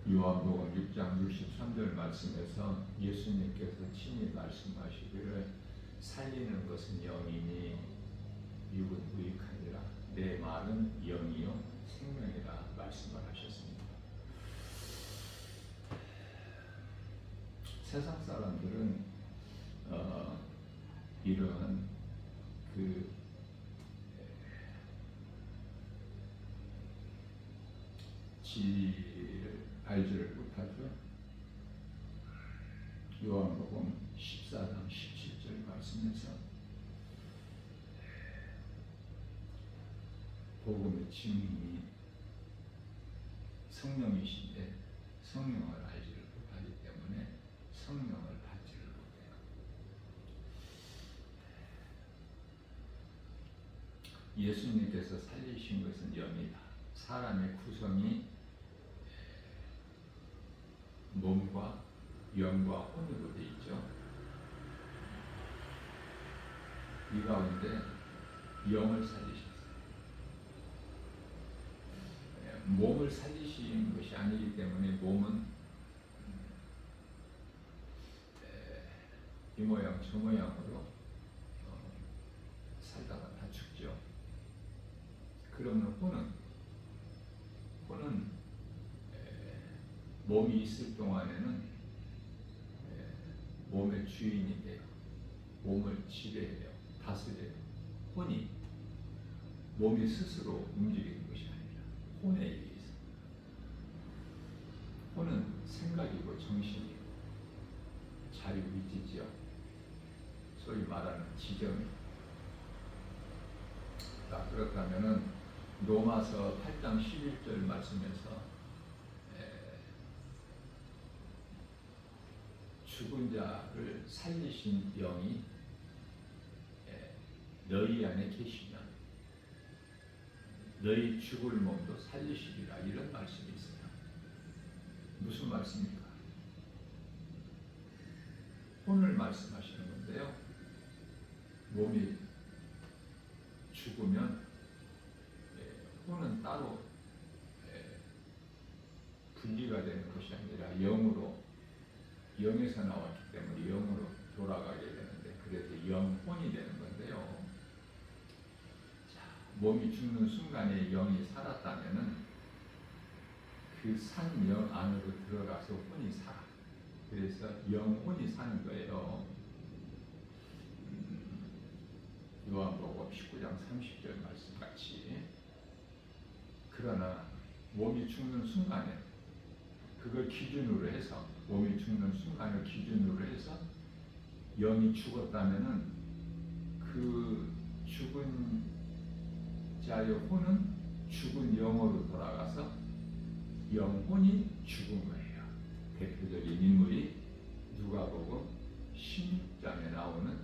요한복음 6장 63절 말씀에서 예수님께서 친히 말씀하시기를 살리는 것은 영이니 육은 무익하니라. 내 말은 영이요 생명이라 말씀을 하셨습니다. 세상 사람들은 이러한 진리를 알지를 못하죠. 요한복음 14장 17절 말씀에서 복음의 증인이 성령이신데 성령을 알지를 못하기 때문에 성령을 받지를 못해요. 예수님께서 살리신 것은 영이다. 사람의 구성이 몸과 영과 혼으로 되어 있죠. 이 가운데 영을 살리셨어요. 몸을 살리신 것이 아니기 때문에 몸은 이 모양 저 모양으로 살다가 다 죽죠. 그러면 혼은 몸이 있을 동안에는 몸의 주인이 돼요. 몸을 지배해요. 다스려요. 혼이 몸이 스스로 움직이는 것이 아니라 혼에 의해서. 혼은 생각이고 정신이고 자유의지죠. 소위 말하는 지정이. 그렇다면은 로마서 8장 11절 말씀에서 죽은 자를 살리신 영이 너희 안에 계시면 너희 죽을 몸도 살리시리라, 이런 말씀이 있어요. 무슨 말씀입니까? 혼을 말씀하시는 건데요. 몸이 죽으면 혼은 따로 분리가 되는 것이 아니라 영에서 나왔기 때문에 영으로 돌아가게 되는데, 그래서 영혼이 되는 건데요. 자, 몸이 죽는 순간에 영이 살았다면은 그 산 영 안으로 들어가서 혼이 살아. 그래서 영혼이 사는 거예요. 요한복음 19장 30절 말씀같이. 그러나 몸이 죽는 순간에 그걸 기준으로 해서, 몸이 죽는 순간을 기준으로 해서 영이 죽었다면은 그 죽은 자의 혼은 죽은 영으로 돌아가서 영혼이 죽은 거예요. 대표적인 인물이 누가복음 16장에 나오는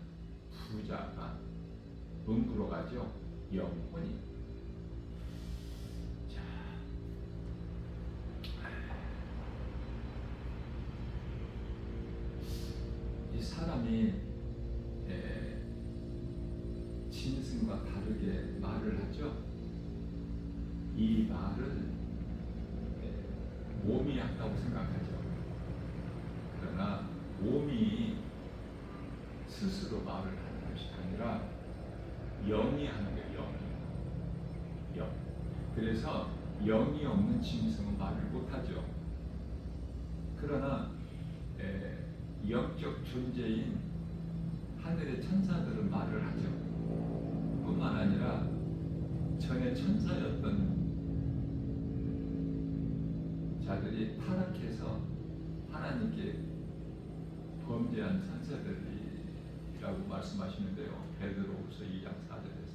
부자가 음부로 가죠. 영혼이. 자, 이 사람이 짐승과 다르게 말을 하죠. 이 말을 몸이 한다고 생각하죠. 그러나 몸이 스스로 말을 하는 것이 아니라 영이 하는 거예요. 영. 그래서 영이 없는 짐승은 말을 못하죠. 그러나 영적 존재인 하늘의 천사들은 말을 하죠. 뿐만 아니라 전에 천사였던 자들이 타락해서 하나님께 범죄한 천사들이라고 말씀하시는데요. 베드로후서 2장 4절에서.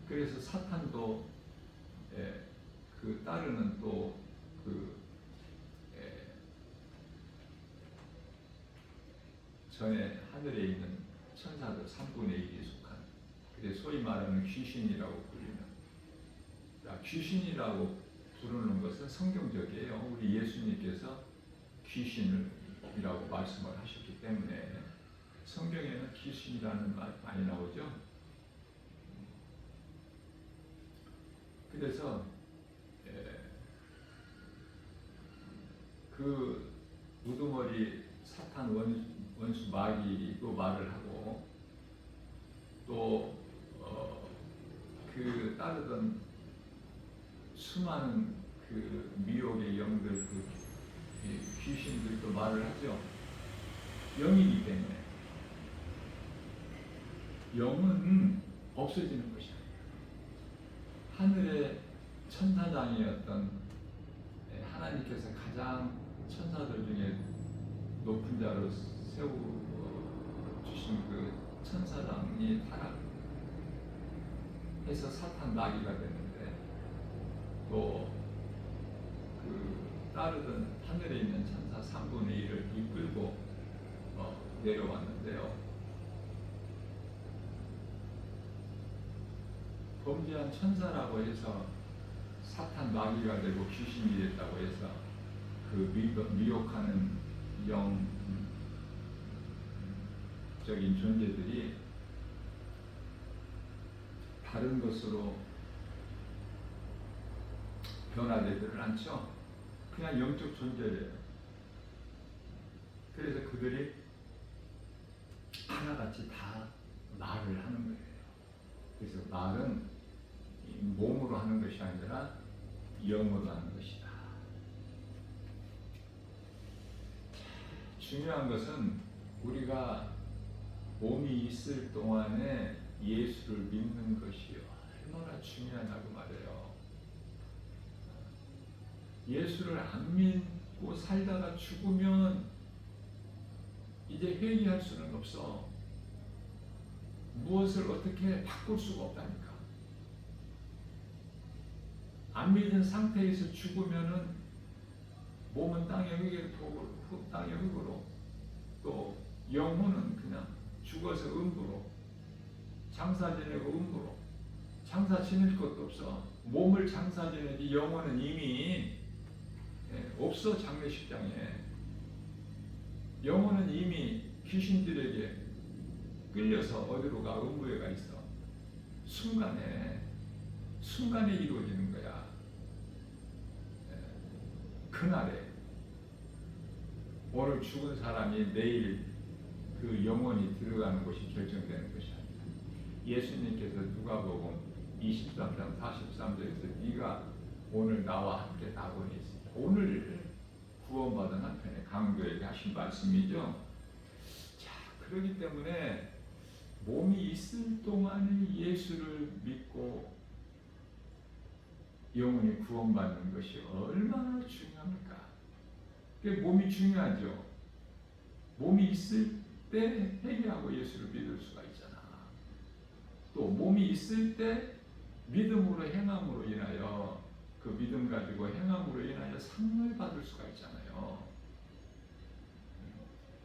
그래서 사탄도 그 따르는 또 전에 하늘에 있는 천사들 3분의 1이 속한, 그래서 소위 말하는 귀신이라고 불리는, 귀신이라고 부르는 것은 성경적이에요. 우리 예수님께서 귀신이라고 말씀을 하셨기 때문에 성경에는 귀신이라는 말 많이 나오죠. 그래서 또 그 따르던 수많은 그 미혹의 영들, 그 귀신들도 말을 하죠. 영이기 때문에. 영은 없어지는 것이 아니에요. 하늘의 천사장이었던 하나님께서 가장 천사들 중에 높은 자로 세워주신 그 천사장이 타락해서 사탄 나귀가 됐는데, 또 그 따르던 하늘에 있는 천사 3분의 1을 이끌고 내려왔는데요. 범죄한 천사라고 해서 사탄 마귀가 되고 귀신이 됐다고 해서 그 미혹하는 영적인 존재들이 다른 것으로 변화되지를 않죠. 그냥 영적 존재예요. 그래서 그들이 하나같이 다 말을 하는 거예요. 그래서 말은 몸으로 하는 것이 아니라 영으로 하는 것이다. 중요한 것은 우리가 몸이 있을 동안에 예수를 믿는 것이 얼마나 중요하다고 말해요. 예수를 안 믿고 살다가 죽으면 이제 회개할 수는 없어. 무엇을 어떻게 바꿀 수가 없다니까. 안 믿은 상태에서 죽으면은 몸은 땅의 흙으로, 또 영혼은 그냥 죽어서 음부로, 장사 지내고 음부로, 장사 지낼 것도 없어. 몸을 장사 지내지 영혼은 이미 없어. 장례식장에 영혼은 이미 귀신들에게 끌려서 어디로 가? 음부에 가 있어. 순간에 이루어지는 거야. 그날에 오늘 죽은 사람이 내일 그 영혼이 들어가는 곳이 결정되는 것이 아니다. 예수님께서 누가복음 23장 43절에서 네가 오늘 나와 함께 낙원에 있으니까, 오늘 구원받은 한편에 강도에게 하신 말씀이죠. 자, 그렇기 때문에 몸이 있을 동안에 예수를 믿고 영혼이 구원받는 것이 얼마나 중요합니까? 그게 몸이 중요하죠. 몸이 있을 때 회개하고 예수를 믿을 수가 있잖아. 또 몸이 있을 때 믿음으로 행함으로 인하여, 그 믿음 가지고 행함으로 인하여 상을 받을 수가 있잖아요.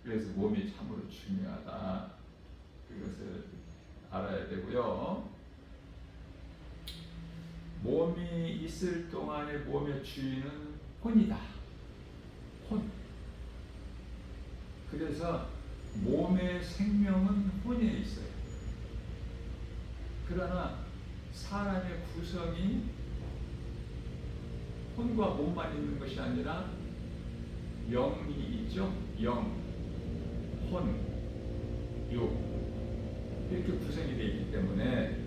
그래서 몸이 참으로 중요하다. 그것을 알아야 되고요. 몸이 있을 동안에 몸의 주인은 혼이다. 혼. 그래서 몸의 생명은 혼에 있어요. 그러나 사람의 구성이 혼과 몸만 있는 것이 아니라 영이 있죠. 영, 혼, 육, 이렇게 구성이 되어 있기 때문에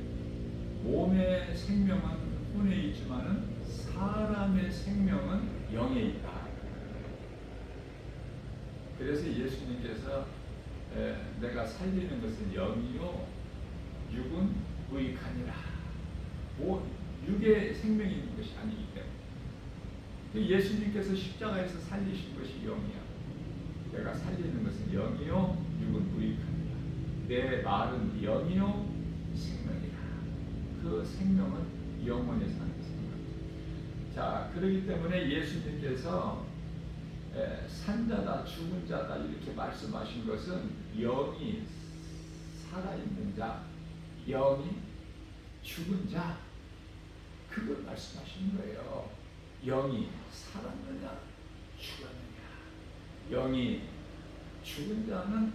몸의 생명은 혼에 있지만은 사람의 생명은 영에 있다. 그래서 예수님께서 내가 살리는 것은 영이요 육은 무익하니라. 육의 생명이 있는 것이 아니기 때문에 예수님께서 십자가에서 살리신 것이 영이야. 내가 살리는 것은 영이요 육은 무익하니라. 내 말은 영이요 생명이라. 그 생명은 영원에 사는 생명. 자, 그렇기 때문에 예수님께서 산자다 죽은 자다 이렇게 말씀하신 것은 영이 살아있는 자, 영이 죽은 자, 그걸 말씀하시는 거예요. 영이 살았느냐 죽었느냐. 영이 죽은 자는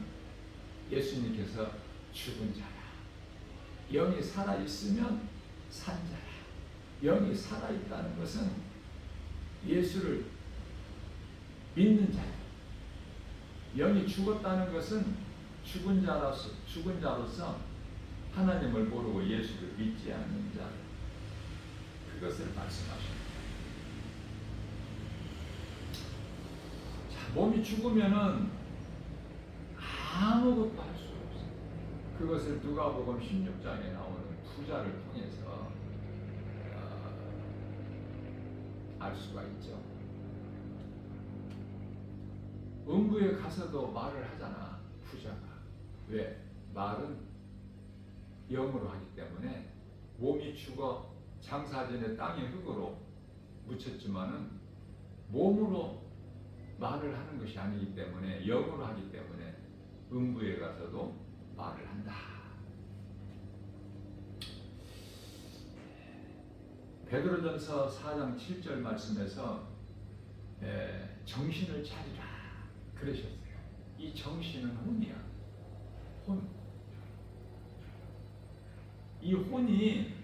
예수님께서 죽은 자야. 영이 살아있으면 산 자야. 영이 살아있다는 것은 예수를 믿는 자야. 영이 죽었다는 것은 죽은 자로서 하나님을 모르고 예수를 믿지 않는 자, 그것을 말씀하십니다. 자, 몸이 죽으면은 아무것도 할 수 없어요. 그것을 누가복음 16장에 나오는 부자를 통해서 알 수가 있죠. 음부에 가서도 말을 하잖아, 부자가. 왜? 말은 영으로 하기 때문에 몸이 죽어 장사전에 땅의 흙으로 묻혔지만은 몸으로 말을 하는 것이 아니기 때문에 영으로 하기 때문에 음부에 가서도 말을 한다. 베드로전서 4장 7절 말씀에서 정신을 차리라 그러셨어요. 이 정신은 혼이야. 혼. 이 혼이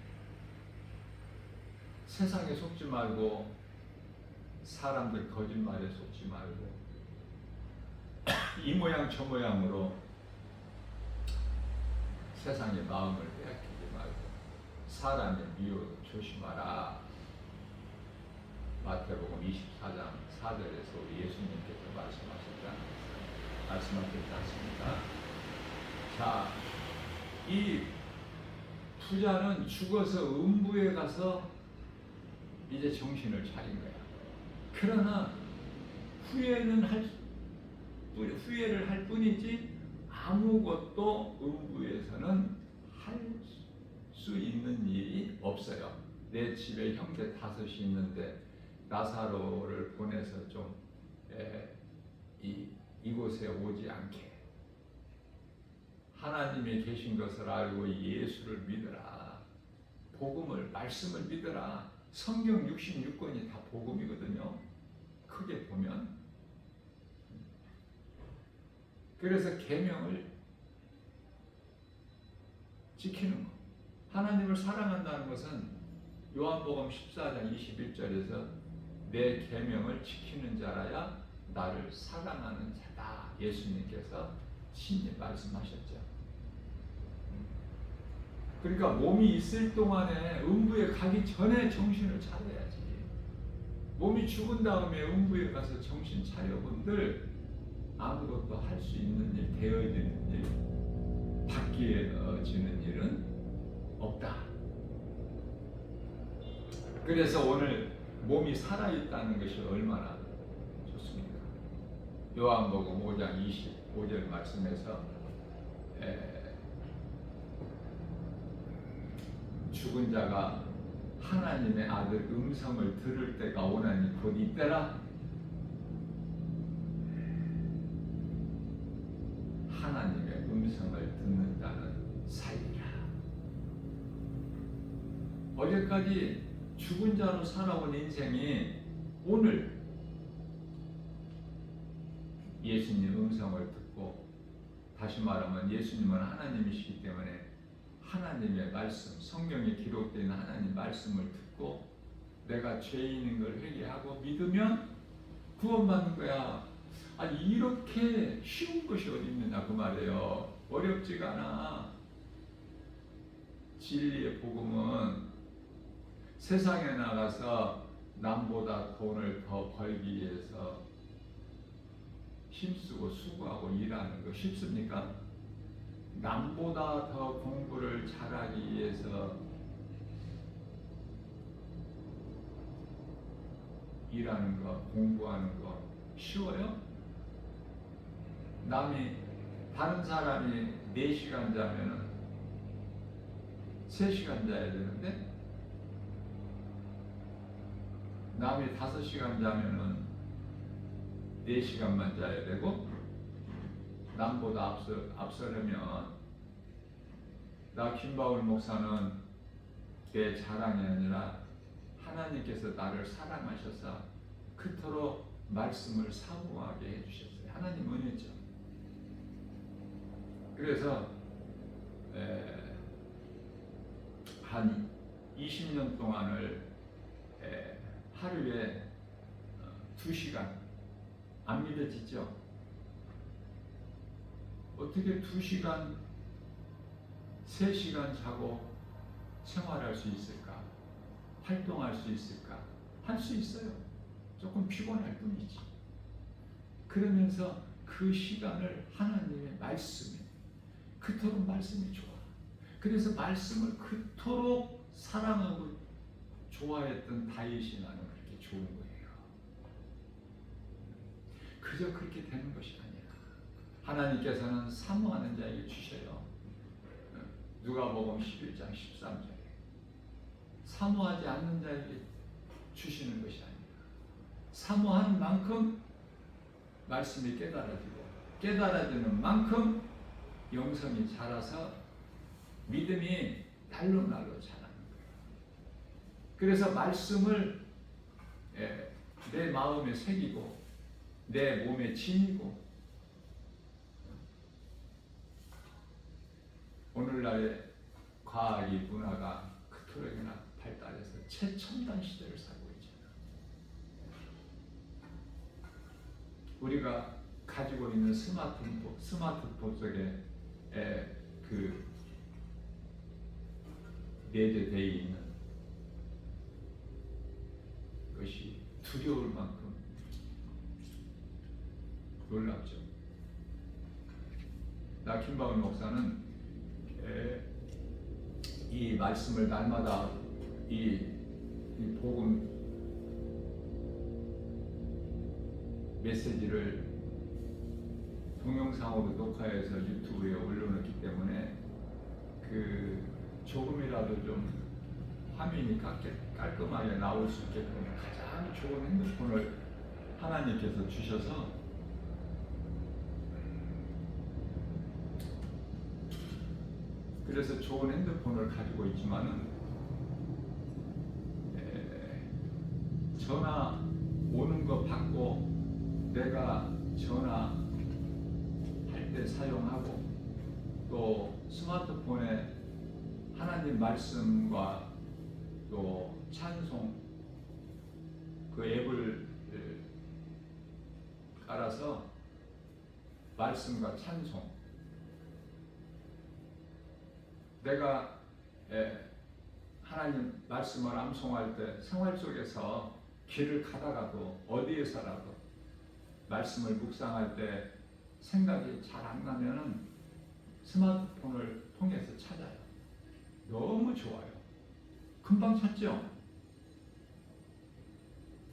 세상에 속지 말고 사람들 거짓말에 속지 말고 이 모양 저 모양으로 세상의 마음을 빼앗기지 말고 사람의 미혹 조심하라. 마태복음 24장 4절에서 우리 예수님께서 말씀하셨지 않습니까? 자, 이 부자는 죽어서 음부에 가서 이제 정신을 차린 거야. 그러나 후회를 할 뿐이지 아무것도 음부에서는 할 수 있는 일이 없어요. 내 집에 형제 5이 있는데 나사로를 보내서 좀 이곳에 오지 않게 하나님이 계신 것을 알고 예수를 믿으라. 말씀을 믿으라. 성경 66권이 다 복음이거든요. 크게 보면. 그래서 계명을 지키는 것. 하나님을 사랑한다는 것은 요한복음 14장 21절에서 내 계명을 지키는 자라야 나를 사랑하는 자다. 예수님께서 친히 말씀하셨죠. 그러니까 몸이 있을 동안에 음부에 가기 전에 정신을 차려야지. 몸이 죽은 다음에 음부에 가서 정신 차려본들 아무것도 할 수 있는 일, 되어지는 일, 바뀌어지는 일은 없다. 그래서 오늘 몸이 살아있다는 것이 얼마나 좋습니까? 요한복음 5장 25절 말씀에서 죽은 자가 하나님의 아들 음성을 들을 때가 오나니 곧 이때라. 하나님의 음성을 듣는다는 사이라. 어제까지 죽은 자로 살아온 인생이 오늘 예수님 음성을 듣고, 다시 말하면 예수님은 하나님이시기 때문에 하나님의 말씀, 성경에 기록된 하나님 말씀을 듣고 내가 죄인인 걸 회개하고 믿으면 구원받는 거야. 아니 이렇게 쉬운 것이 어디 있느냐 그 말이에요. 어렵지가 않아. 진리의 복음은 세상에 나가서 남보다 돈을 더 벌기 위해서 힘쓰고 수고하고 일하는 거 쉽습니까? 남보다 더 공부를 잘하기 위해서 일하는 거, 공부하는 거 쉬워요? 다른 사람이 4시간 자면은 3시간 자야 되는데, 남이 5시간 자면은 4시간만 자야 되고, 남보다 앞서려면, 나 김바울 목사는 내 자랑이 아니라 하나님께서 나를 사랑하셔서 그토록 말씀을 사모하게 해주셨어요. 하나님 은혜죠. 그래서 한 20년 동안을 하루에 2시간, 안 믿어지죠? 어떻게 2시간 3시간 자고 생활할 수 있을까? 활동할 수 있을까? 할 수 있어요. 조금 피곤할 뿐이지. 그러면서 그 시간을 하나님의 말씀에, 그토록 말씀이 좋아. 그래서 말씀을 그토록 사랑하고 좋아했던 다윗이 나는 그렇게 좋은 거예요. 그저 그렇게 되는 것이 아니라 하나님께서는 사모하는 자에게 주셔요. 누가복음 11장 13절에 사모하지 않는 자에게 주시는 것이 아니라 사모하는 만큼 말씀이 깨달아지고 깨달아지는 만큼 영성이 자라서 믿음이 날로 자라는 거예요. 그래서 말씀을 내 마음에 새기고 내 몸에 지니고 오늘날의 과학이 문화가 그토록이나 발달해서 최첨단 시대를 살고 있잖아. 우리가 가지고 있는 스마트폰 속에 그 내재되어 있는 것이 두려울 만큼 놀랍죠. 나 김바울 목사는 이 말씀을 날마다 이 복음 메시지를 동영상으로 녹화해서 유튜브에 올려놓기 때문에 그 조금이라도 좀 화면이 깔끔하게 나올 수 있게끔 가장 좋은 핸드폰을 하나님께서 주셔서 그래서 좋은 핸드폰을 가지고 있지만은 전화 오는 거 받고 내가 전화할 때 사용하고 또 스마트폰에 하나님 말씀과 또 찬송 그 앱을 깔아서 말씀과 찬송 내가 하나님 말씀을 암송할 때 생활 속에서 길을 가다가도 어디에서라도 말씀을 묵상할 때 생각이 잘 안 나면은 스마트폰을 통해서 찾아요. 너무 좋아요. 금방 찾죠?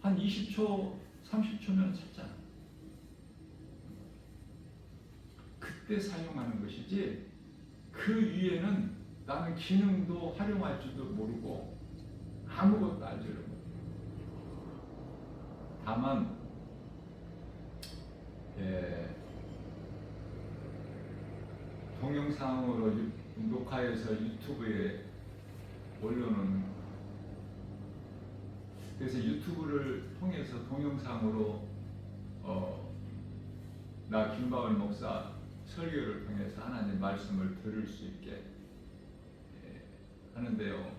한 20초, 30초면 찾잖아. 그때 사용하는 것이지 그 위에는 나는 기능도 활용할 줄도 모르고 아무것도 알지를 못해요. 다만 동영상으로 녹화해서 유튜브에 올려놓는 그래서 유튜브를 통해서 동영상으로 나 김바울 목사 설교를 통해서 하나님 말씀을 들을 수 있게 하는데요.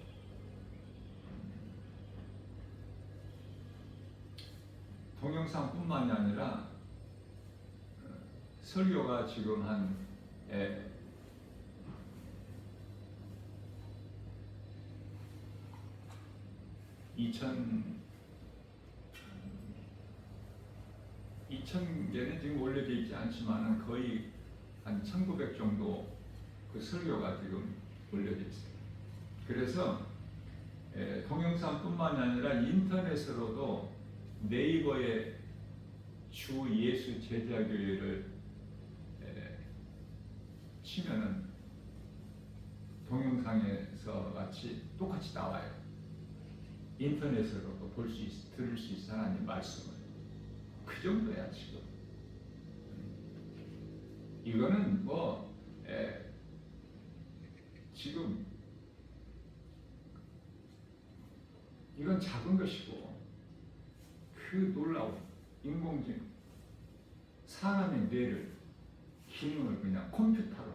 동영상뿐만이 아니라 설교가 지금 한 2,000개는 지금 올려져 있지 않지만 거의 한 1,900 정도 그 설교가 지금 올려져 있어요. 그래서 동영상뿐만이 아니라 인터넷으로도 네이버에 주 예수 제자교회를 치면은 동영상에서 같이 똑같이 나와요. 인터넷으로도 들을 수 있어 하나님 말씀을. 그 정도야 지금. 이거는 지금 이건 작은 것이고 그 놀라운 인공지능 사람의 뇌를 기능을 그냥 컴퓨터로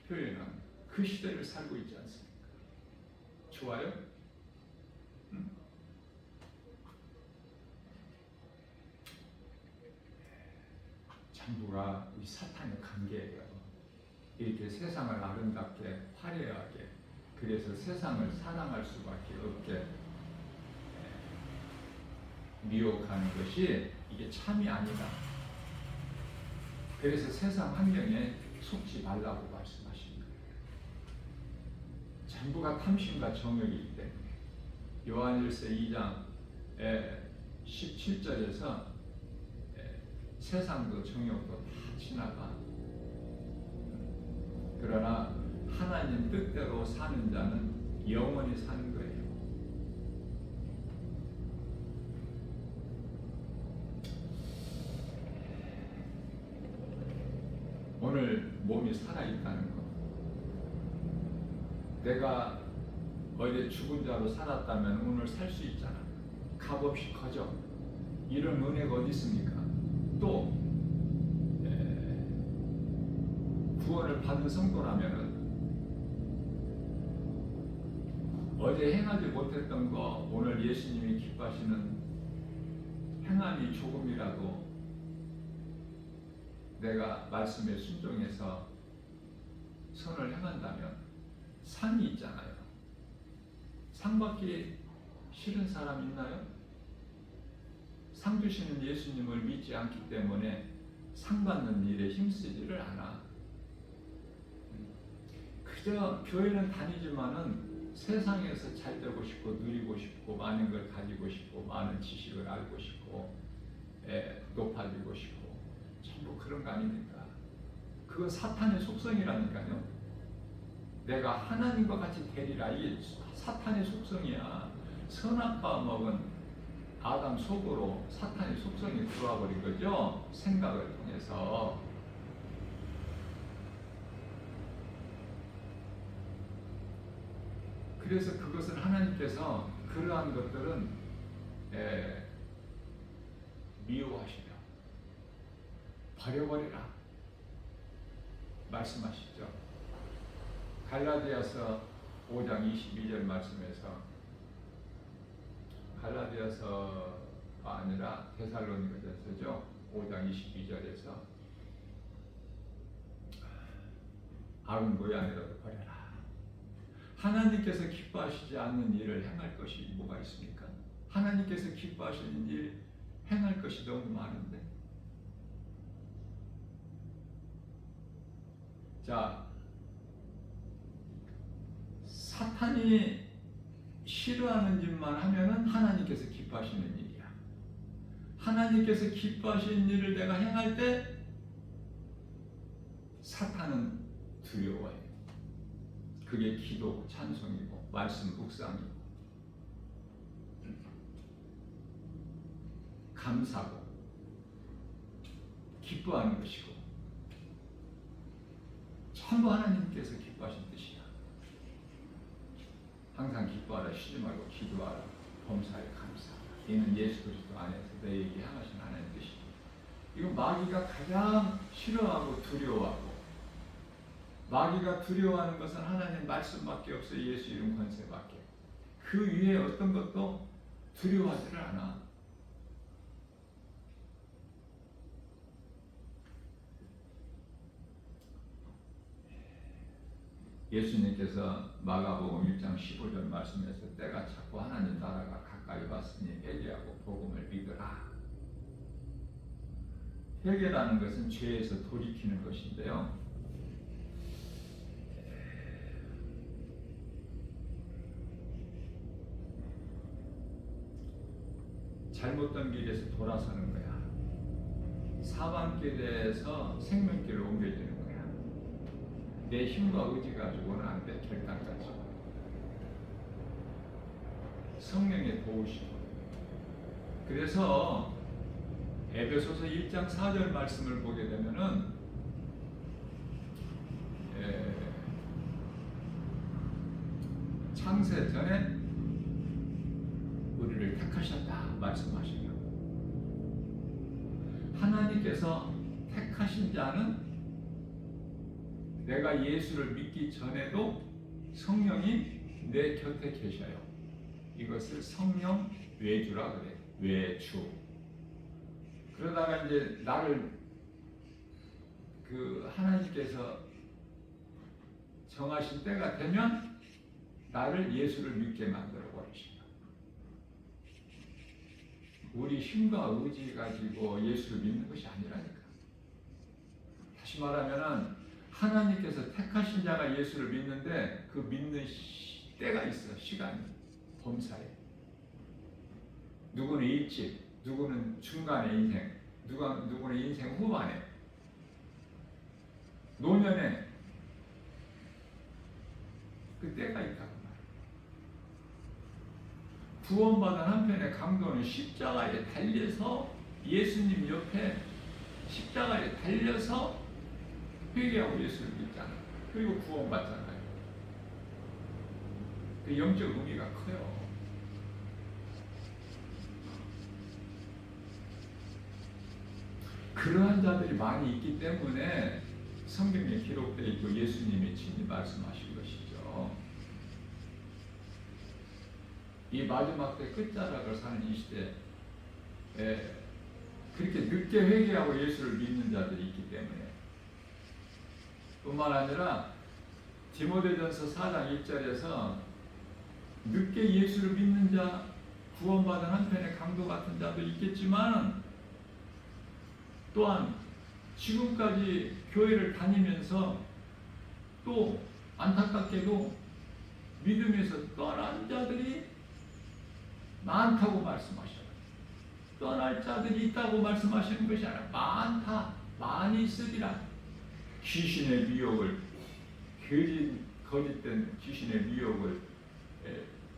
표현한 그 시대를 살고 있지 않습니까? 좋아요? 전부가 이 사탄의 관계예요. 이렇게 세상을 아름답게 화려하게, 그래서 세상을 사랑할 수밖에 없게 미혹하는 것이 이게 참이 아니다. 그래서 세상 환경에 속지 말라고 말씀하십니다. 전부가 탐심과 정욕이기 때문에 요한일서 2장 17절에서 세상도 정욕도 다 지나가. 그러나 하나님 뜻대로 사는 자는 영원히 사는 거예요. 오늘 몸이 살아있다는 것, 내가 어제 죽은 자로 살았다면 오늘 살 수 있잖아. 값없이 커져. 이런 은혜가 어디 있습니까? 또 구원을 받은 성도라면은 어제 행하지 못했던 거 오늘 예수님이 기뻐하시는 행함이 조금이라도 내가 말씀에 순종해서 선을 행한다면 상이 있잖아요. 상 받기 싫은 사람 있나요? 상 주시는 예수님을 믿지 않기 때문에 상 받는 일에 힘쓰지를 않아. 그저 교회는 다니지만은 세상에서 잘 되고 싶고 누리고 싶고 많은 걸 가지고 싶고 많은 지식을 알고 싶고 높아지고 싶고 전부 그런 거 아닙니까? 그건 사탄의 속성이라니까요. 내가 하나님과 같이 되리라, 이게 사탄의 속성이야. 선악과 먹은 아담 속으로 사탄의 속성이 들어와 버린 거죠. 생각을 통해서. 그래서 그것을 하나님께서 그러한 것들은 미워하시며 버려버리라 말씀하시죠. 갈라디아서 5장 22절 말씀에서, 갈라디아서가 아니라 데살로니가전서죠. 5장 22절에서 악은 고양이라도 버려라. 하나님께서 기뻐하시지 않는 일을 행할 것이 뭐가 있습니까? 하나님께서 기뻐하시는 일 행할 것이 너무 많은데. 자, 사탄이 싫어하는 일만 하면은 하나님께서 기뻐하시는 일이야. 하나님께서 기뻐하시는 일을 내가 행할 때 사탄은 두려워해. 그게 기도, 찬송이고 말씀 묵상이고 감사고 기뻐하는 것이고 전부 하나님께서 기뻐하신 뜻이야. 항상 기뻐하라, 쉬지 말고 기도하라, 범사에 감사하라. 이는 예수 그리스도 안에서 너에게 향하신 하나님 뜻이야. 이거 마귀가 가장 싫어하고 두려워하고, 마귀가 두려워하는 것은 하나님 말씀밖에 없어요. 예수 이름 권세밖에. 그 위에 어떤 것도 두려워하지를 않아. 예수님께서 마가복음 1장 15절 말씀에서 때가 찼고 하나님 나라가 가까이 왔으니 회개하고 복음을 믿으라. 회개라는 것은 죄에서 돌이키는 것인데요. 잘못된 길에서 돌아서는 거야. 사방길에서 생명길을 옮겨지는 거야. 내 힘과 의지 가지고는 안 돼. 결단까지. 성령의 도우심. 그래서 에베소서 1장 4절 말씀을 보게 되면은 창세 전에 우리를 택하셨다 말씀하시며, 하나님께서 택하신 자는 내가 예수를 믿기 전에도 성령이 내 곁에 계셔요. 이것을 성령 외주라 그래. 외주. 그러다가 이제 나를 그 하나님께서 정하신 때가 되면 나를 예수를 믿게 만들어 버리신다. 우리 힘과 의지 가지고 예수를 믿는 것이 아니라니까. 다시 말하면은 하나님께서 택하신 자가 예수를 믿는데 그 믿는 때가 있어. 시간이 범사에. 누구는 일찍, 누구는 중간의 인생, 누구는 인생 후반에, 노년에 그 때가 있다고 말이에요. 구원받은 한편의 강도는 십자가에 달려서 예수님 옆에 십자가에 달려서 회개하고 예수를 믿잖아. 그리고 구원받잖아요. 그 영적 의미가 커요. 그러한 자들이 많이 있기 때문에 성경에 기록되어 있고 예수님이 친히 말씀하신 것이죠. 이 마지막 때 끝자락을 사는 이 시대에 그렇게 늦게 회개하고 예수를 믿는 자들이 있기 때문에, 뿐만 아니라 디모데전서 4장 1절에서 늦게 예수를 믿는 자, 구원받은 한편의 강도 같은 자도 있겠지만 또한 지금까지 교회를 다니면서 또 안타깝게도 믿음에서 떠난 자들이 많다고 말씀하셔요. 떠날 자들이 있다고 말씀하시는 것이 아니라 많다, 많이 있으리라. 귀신의 미혹을, 거짓된 귀신의 미혹을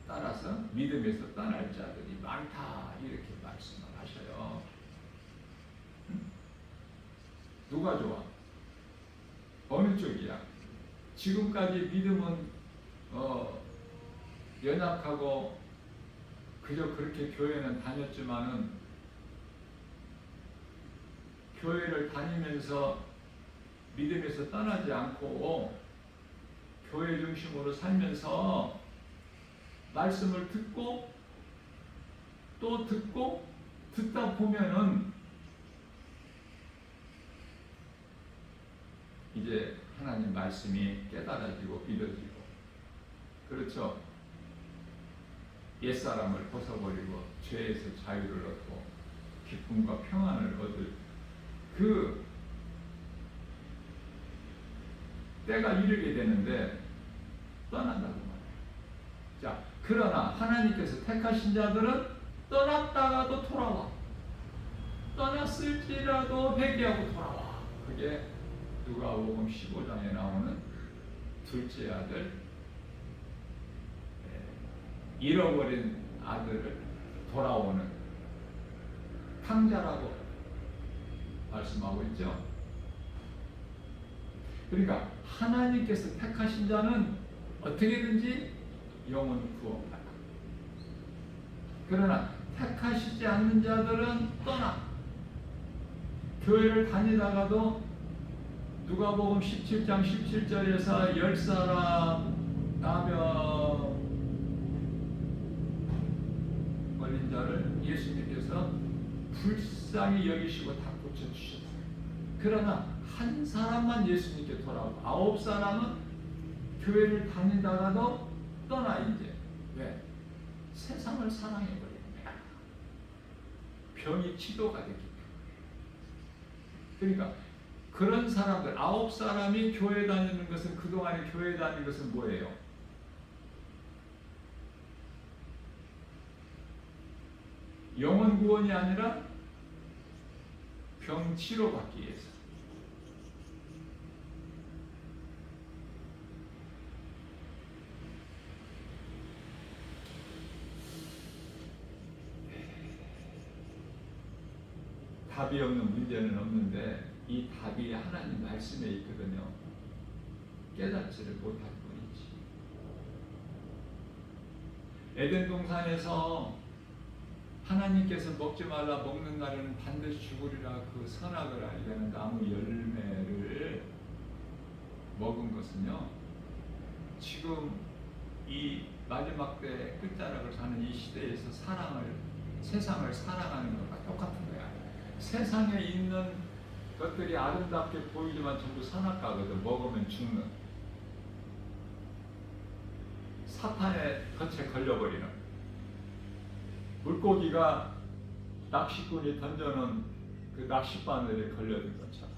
따라서 믿음에서 떠날 자들이 많다, 이렇게 말씀을 하셔요. 누가 좋아? 어느 쪽이야? 지금까지 믿음은 연약하고 그저 그렇게 교회는 다녔지만은 교회를 다니면서 믿음에서 떠나지 않고 교회 중심으로 살면서 말씀을 듣고 또 듣고 듣다 보면은 이제 하나님 말씀이 깨달아지고 믿어지고, 그렇죠? 옛사람을 벗어버리고 죄에서 자유를 얻고 기쁨과 평안을 얻을 그 때가 이르게 되는데 떠난다고 말해요. 자, 그러나 하나님께서 택하신 자들은 떠났다가도 돌아와. 떠났을지라도 회개하고 돌아와. 그게 누가복음 15장에 나오는 둘째 아들, 잃어버린 아들을 돌아오는 탕자라고 말씀하고 있죠. 그러니까 하나님께서 택하신 자는 어떻게든지 영혼 구원받아. 그러나 택하시지 않는 자들은 떠나. 교회를 다니다가도 누가복음 17장 17절에서 10사람 나병 걸린 자를 예수님께서 불쌍히 여기시고 다 고쳐주셨어요. 그러나 한 사람만 예수님께 돌아오고 9사람은 교회를 다니다가도 떠나. 이제 왜? 세상을 사랑해버리는 거야. 병이 치료가 됐기 때문에. 그러니까 그런 사람들 9사람이 교회 다니는 것은, 그동안에 교회 다니는 것은 뭐예요? 영혼 구원이 아니라 병 치료받기 위해서. 답이 없는 문제는 없는데 이 답이 하나님 말씀에 있거든요. 깨닫지를 못할 뿐이지. 에덴 동산에서 하나님께서 먹지 말라, 먹는 날에는 반드시 죽으리라, 그 선악을 알게 하는 나무 열매를 먹은 것은요, 지금 이 마지막 때 끝자락을 사는 이 시대에서 세상을 사랑하는 것과 똑같은 거야. 세상에 있는 것들이 아름답게 보이지만 전부 선악과거든. 먹으면 죽는 사탄의 덫에 걸려버리는, 물고기가 낚시꾼이 던져놓은 그 낚싯바늘에 걸려든 것처럼.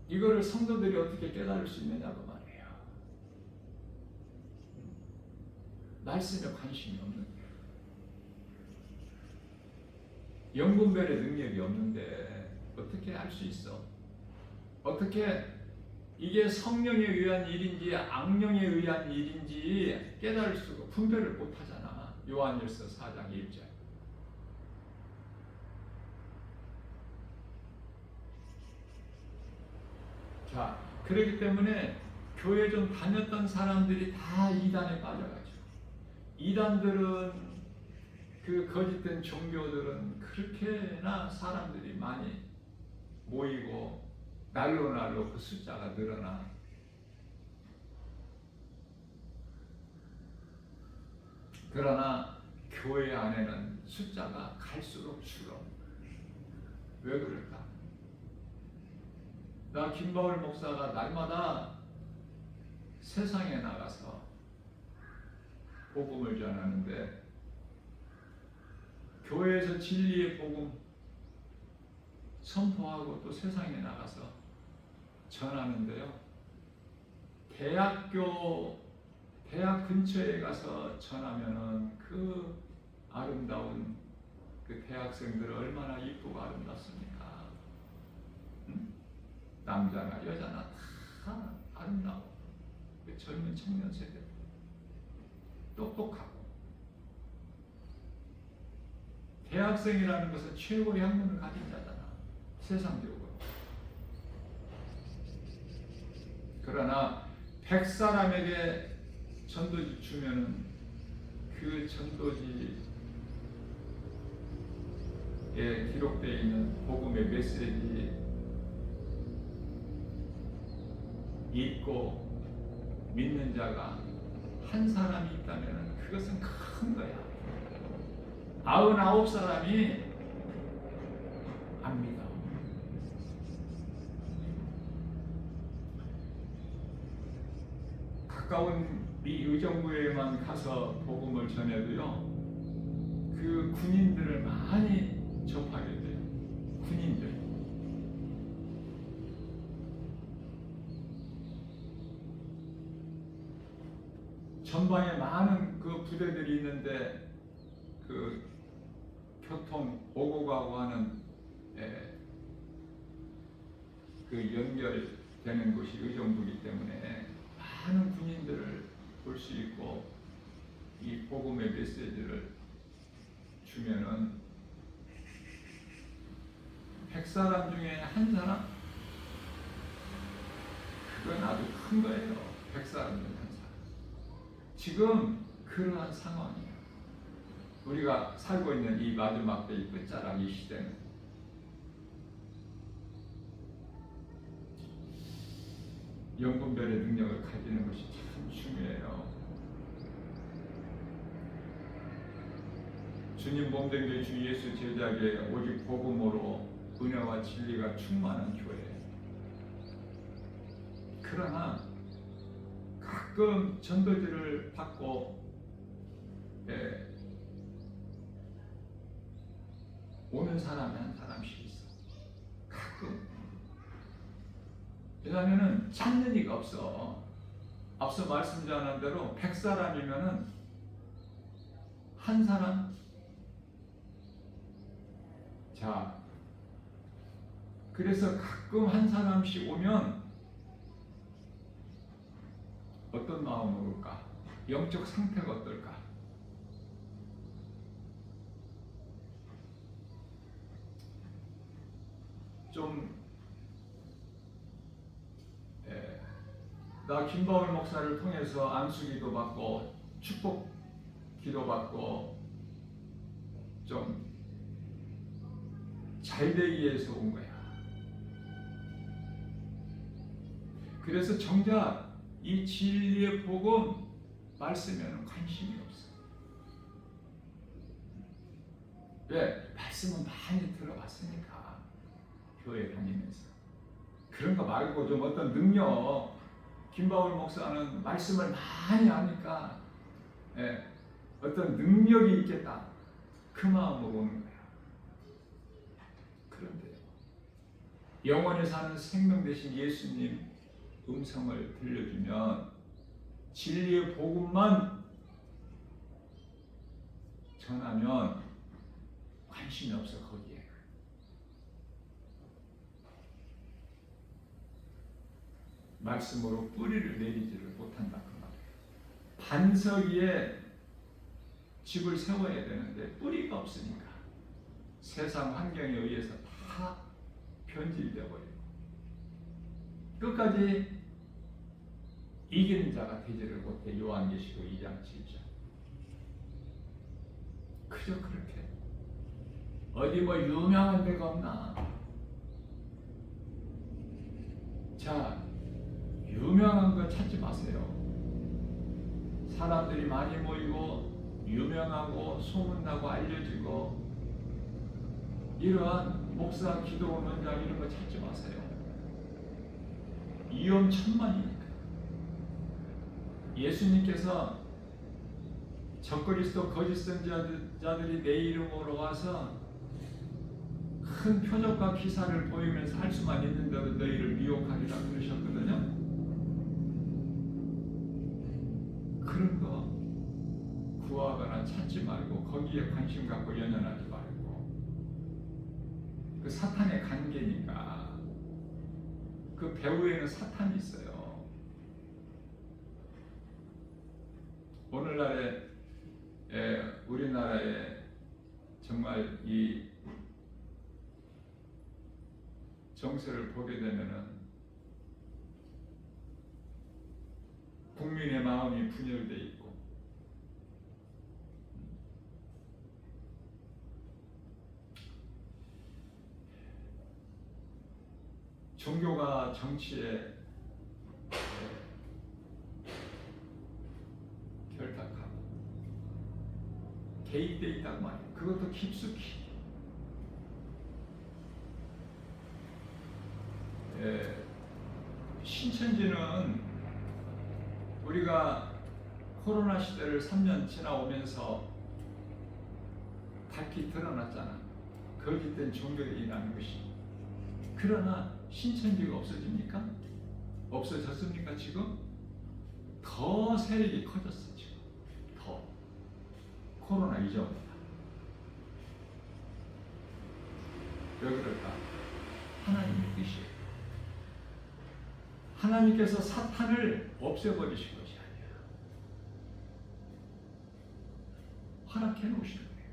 이거를 성도들이 어떻게 깨달을 수 있느냐고 말이에요. 말씀에 관심이 없는 거예요. 영분별의 능력이 없는데 어떻게 알 수 있어? 어떻게 이게 성령에 의한 일인지 악령에 의한 일인지 깨달을 수가, 분별을 못하잖아. 요한일서 4장 1절. 자, 그렇기 때문에 교회 좀 다녔던 사람들이 다 이단에 빠져가지고, 이단들은, 그 거짓된 종교들은 그렇게나 사람들이 많이 모이고 날로 그 숫자가 늘어나. 그러나 교회 안에는 숫자가 갈수록 줄어. 왜 그럴까? 나 김바울 목사가 날마다 세상에 나가서 복음을 전하는데, 교회에서 진리의 복음 선포하고 또 세상에 나가서 전하는데요, 대학 근처에 가서 전하면은 그 아름다운 그 대학생들은 얼마나 이쁘고 아름답습니까? 응? 남자나 여자나 다 아름다워. 그 젊은 청년 세대 똑똑하고. 대학생이라는 것은 최고의 학문을 가진 자잖아, 세상적으로. 그러나 100사람에게 전도지 주면은 그 전도지에 기록되어 있는 복음의 메시지 읽고 믿는 자가 한 사람이 있다면 그것은 큰 거야. 99사람이 안 믿어. 가까운 미 의정부에만 가서 복음을 전해도요, 그 군인들을 많이 접하게 돼요. 군인들. 전방에 많은 그 부대들이 있는데, 그 교통 오고 가고 하는 그 연결되는 곳이 의정부이기 때문에 많은 군인들을 볼 수 있고, 이 복음의 메시지를 주면은 100사람 중에 한 사람? 그건 아주 큰 거예요. 100사람 중에 한 사람. 지금 그러한 상황이에요. 우리가 살고 있는 이 마지막 때의 끝자락 이 시대는 영분별의 능력을 가지는 것이 참 중요해요. 주님 몸된 게 주 예수 제자에게 오직 복음으로 은혜와 진리가 충만한 교회. 그러나 가끔 전도지를 받고 오는 사람이 한 사람씩 있어. 가끔. 왜냐하면 찾는 이가 없어. 앞서 말씀드린 대로 100사람이면은 한 사람. 자, 그래서 가끔 한 사람씩 오면 어떤 마음으로 올까? 영적 상태가 어떨까? 나 김바울 목사를 통해서 안수기도 받고 축복 기도 받고 좀 잘 되기 위해서 온 거야. 그래서 정작 이 진리의 복음 말씀에는 관심이 없어. 왜? 말씀은 많이 들어봤으니까 교회 다니면서. 그런 거 말고 좀 어떤 능력, 김바울 목사는 말씀을 많이 하니까 어떤 능력이 있겠다, 그 마음으로 오는 거야. 그런데 영원히 사는 생명 되신 예수님 음성을 들려주면 진리의 복음만 전하면 관심이 없어. 거기에 말씀으로 뿌리를 내리지를 못한다 그 말이에요. 반석 위에 집을 세워야 되는데 뿌리가 없으니까 세상 환경에 의해서 다 변질되어 버리고 끝까지 이기는 자가 되지를 못해. 요한계시록 2장 7절. 그저 그렇게 어디 뭐 유명한 데가 없나? 자, 유명한 거 찾지 마세요. 사람들이 많이 모이고 유명하고 소문나고 알려지고 이러한 목사, 기도 원장 이런 거 찾지 마세요. 위험천만이니까. 예수님께서 적그리스도 거짓 선지자들이 내 이름으로 와서 큰 표적과 기사를 보이면서 할 수만 있는데도 너희를 미혹하리라 그러셨거든요. 그런 거 구하거나 찾지 말고 거기에 관심 갖고 연연하지 말고, 그 사탄의 관계니까. 그 배후에는 사탄이 있어요. 오늘날에 우리나라에 정말 이 정세를 보게 되면은 국민의 마음이 분열돼 있고 종교가 정치에 결탁하고 개입돼 있단 말이에요. 그것도 깊숙이. 신천지는 우리가 코로나 시대를 3년 지나오면서 밝히 드러났잖아. 거짓된 종교이라는 것이. 그러나 신천지가 없어집니까? 없어졌습니까? 지금? 더 세력이 커졌어. 지금 더. 코로나 이전보다. 왜 그럴까? 하나님의 뜻이에요. 하나님께서 사탄을 없애버리신 것이 아니야. 허락해 놓으시는 거예요.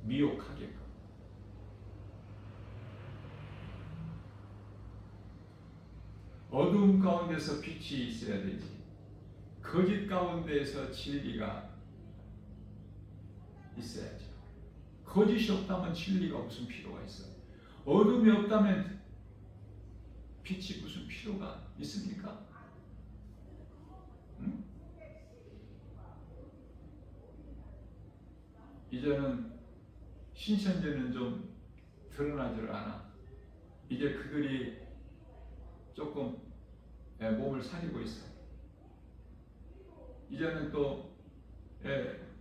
미혹하게끔. 어두움 가운데서 빛이 있어야 되지. 거짓 가운데에서 진리가 있어야죠. 거짓이 없다면 진리가 무슨 필요가 있어요? 어둠이 없다면 빛이 무슨 필요가 있습니까? 응? 이제는 신천지는 좀 드러나질 않아. 이제 그들이 조금 몸을 사리고 있어. 이제는 또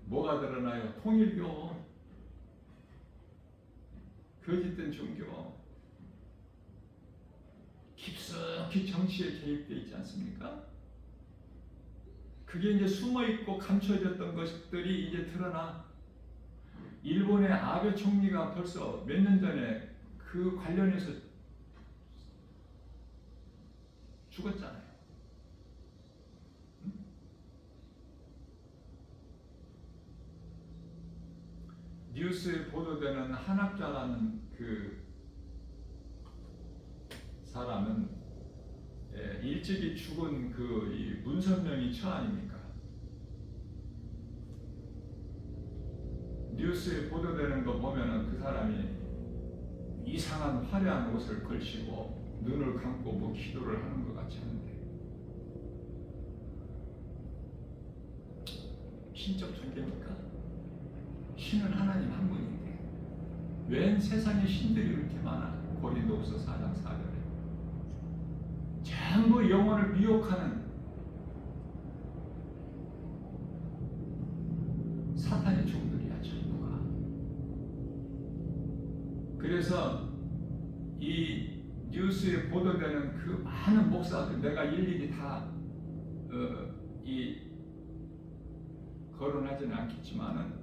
뭐가 드러나요? 통일교, 거짓된 종교, 깊숙이 정치에 개입되어 있지 않습니까? 그게 이제 숨어있고 감춰졌던 것들이 이제 드러나. 일본의 아베 총리가 벌써 몇 년 전에 그 관련해서 죽었잖아요. 뉴스에 보도되는 한학자라는 그 사람은 일찍이 죽은 그 이 문선명이 처 아닙니까? 뉴스에 보도되는 거 보면은 그 사람이 이상한 화려한 옷을 걸치고 눈을 감고 뭐 기도를 하는 것 같이 하는데, 신적 존재입니까? 신은 하나님 한 분인데 웬 세상에 신들이 그렇게 많아? 고린도후서 4장 4절에 전부 영혼을 미혹하는 사탄의 종들이야, 전부가. 그래서 이 뉴스에 보도되는 그 많은 목사들, 내가 일일이 다 거론하지는 않겠지만은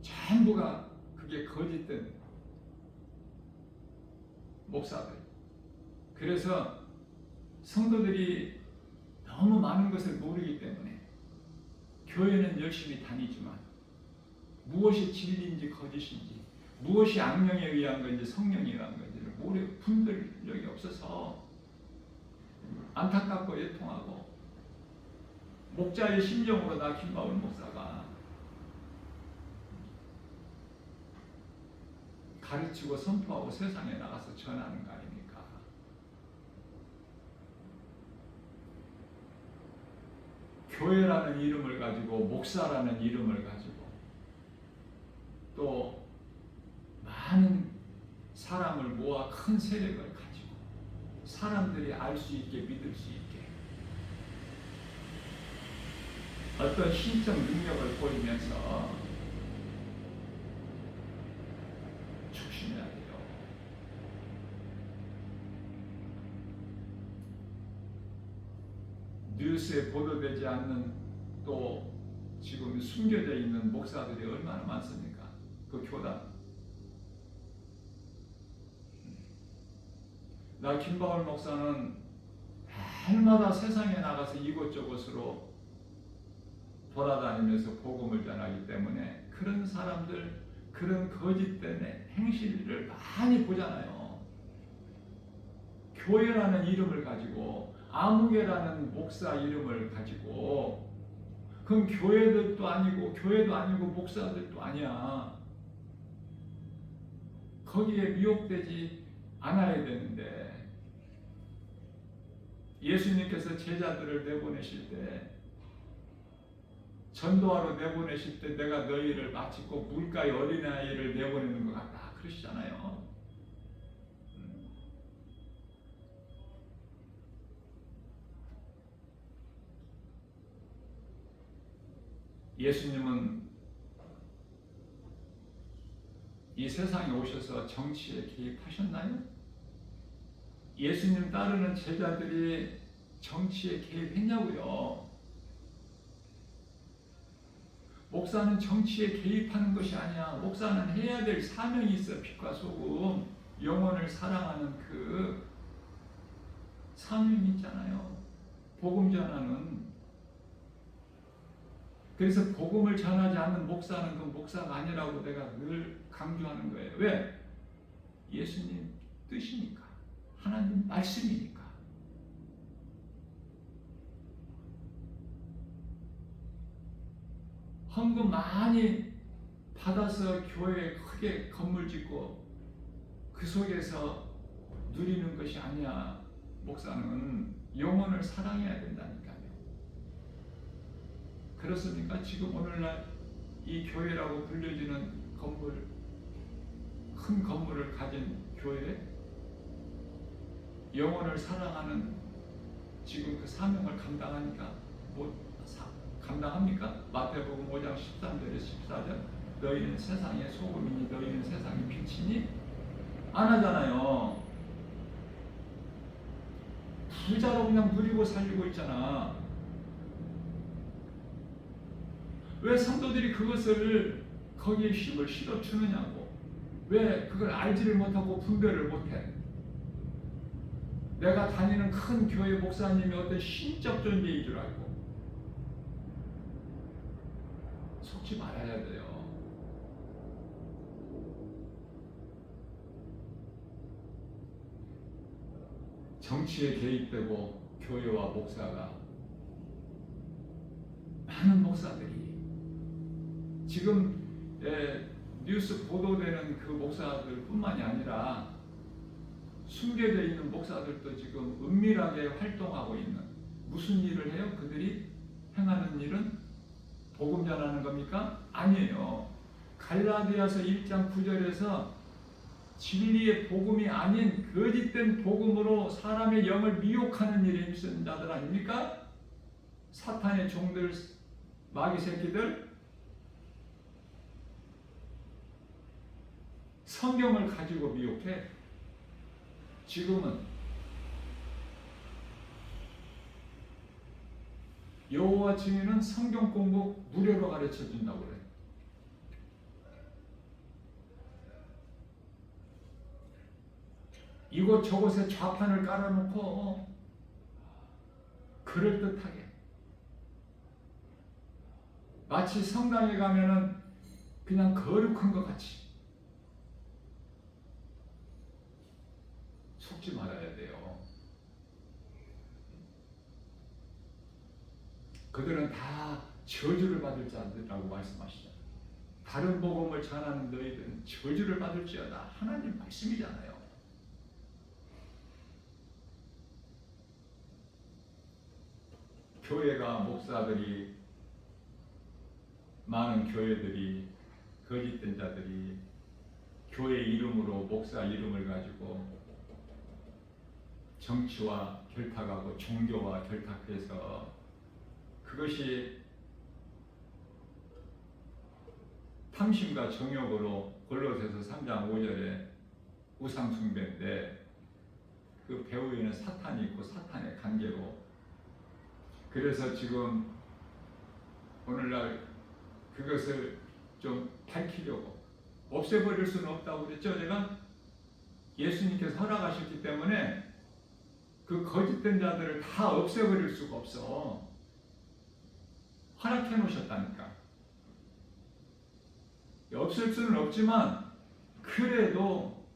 전부가 그게 거짓된 목사들. 그래서 성도들이 너무 많은 것을 모르기 때문에 교회는 열심히 다니지만 무엇이 진리인지 거짓인지, 무엇이 악령에 의한 건지 성령에 의한 건지를 분별력이 없어서 안타깝고 애통하고, 목자의 심정으로 나 김바울 목사가 가르치고 선포하고 세상에 나가서 전하는 거 아닙니까? 교회라는 이름을 가지고, 목사라는 이름을 가지고, 또 많은 사람을 모아 큰 세력을 가지고 사람들이 알 수 있게, 믿을 수 있게 어떤 신적 능력을 보이면서 조심해야 돼요. 뉴스에 보도되지 않는, 또 지금 숨겨져 있는 목사들이 얼마나 많습니까? 그 교단. 나 김바울 목사는 날마다 세상에 나가서 이곳저곳으로 돌아다니면서 복음을 전하기 때문에 그런 사람들, 그런 거짓된 행실을 많이 보잖아요. 교회라는 이름을 가지고, 아무개라는 목사 이름을 가지고, 그건 교회도 아니고 목사들도 아니야. 거기에 미혹되지 않아야 되는데, 예수님께서 제자들을 내보내실 때, 전도하러 내보내실 때 내가 너희를 마치 꼭 물가의 어린아이를 내보내는 것 같다 그러시잖아요. 예수님은 이 세상에 오셔서 정치에 개입하셨나요? 예수님 따르는 제자들이 정치에 개입했냐고요? 목사는 정치에 개입하는 것이 아니야. 목사는 해야 될 사명이 있어. 빛과 소금, 영혼을 사랑하는 그 사명이 있잖아요. 복음 전하는. 그래서 복음을 전하지 않는 목사는 그 목사가 아니라고 내가 늘 강조하는 거예요. 왜? 예수님 뜻이니까. 하나님 말씀이니까. 헌금 많이 받아서 교회에 크게 건물 짓고 그 속에서 누리는 것이 아니야. 목사는 영혼을 사랑해야 된다니까요. 그렇습니까? 지금 오늘날 이 교회라고 불려지는 건물, 큰 건물을 가진 교회, 영혼을 사랑하는 지금 그 사명을 감당하니까 감당합니까? 마태복음 5장 13절에 14절, 너희는 세상의 소금이니 너희는 세상의 빛이니? 안 하잖아요. 부자로 그냥 누리고 살리고 있잖아. 왜 성도들이 그것을 거기에 힘을 실어 주느냐고. 왜 그걸 알지를 못하고 분별을 못해? 내가 다니는 큰 교회 목사님이 어떤 신적 존재인 줄 알고 속지 말아야 돼요. 정치에 개입되고 교회와 목사가, 많은 목사들이 지금 뉴스 보도되는 그 목사들 뿐만이 아니라 숨겨져 있는 목사들도 지금 은밀하게 활동하고 있는, 무슨 일을 해요? 그들이 행하는 일은 복음 전하는 겁니까? 아니에요. 갈라디아서 1장 9절에서 진리의 복음이 아닌 거짓된 복음으로 사람의 영을 미혹하는 일에 힘쓴 자들 아닙니까? 사탄의 종들, 마귀 새끼들. 성경을 가지고 미혹해. 지금은 여호와 증인은 성경 공부 무료로 가르쳐 준다고 그래. 이곳저곳에 좌판을 깔아놓고 그럴듯하게 마치 성당에 가면은 그냥 거룩한 것 같이 속지 말아야 돼요. 그들은 다 저주를 받을 자들이라고 말씀하시잖아요. 다른 복음을 전하는 너희들은 저주를 받을지어다. 하나님 말씀이잖아요. 교회가, 목사들이, 많은 교회들이, 거짓된 자들이 교회 이름으로, 목사 이름을 가지고 정치와 결탁하고 종교와 결탁해서 그것이 탐심과 정욕으로 골로새서 3장 5절에 우상 숭배인데 그 배후에는 사탄이 있고 사탄의 관계로, 그래서 지금 오늘날 그것을 좀 밝히려고, 없애버릴 수는 없다고 그랬죠. 제가 예수님께서 허락하셨기 때문에 그 거짓된 자들을 다 없애버릴 수가 없어. 허락해 놓으셨다니까. 없을 수는 없지만 그래도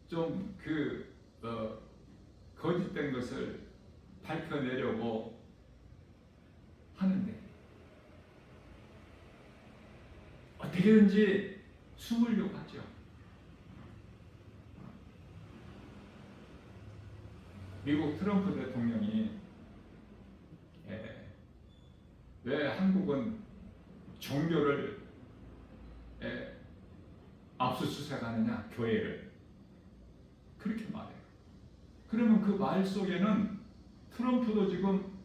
좀 거짓된 것을 밝혀내려고 하는데 어떻게든지 숨으려고 하죠. 미국 트럼프 대통령이 왜 한국은 종교를 압수수색하느냐, 교회를 그렇게 말해요. 그러면 그 말 속에는 트럼프도 지금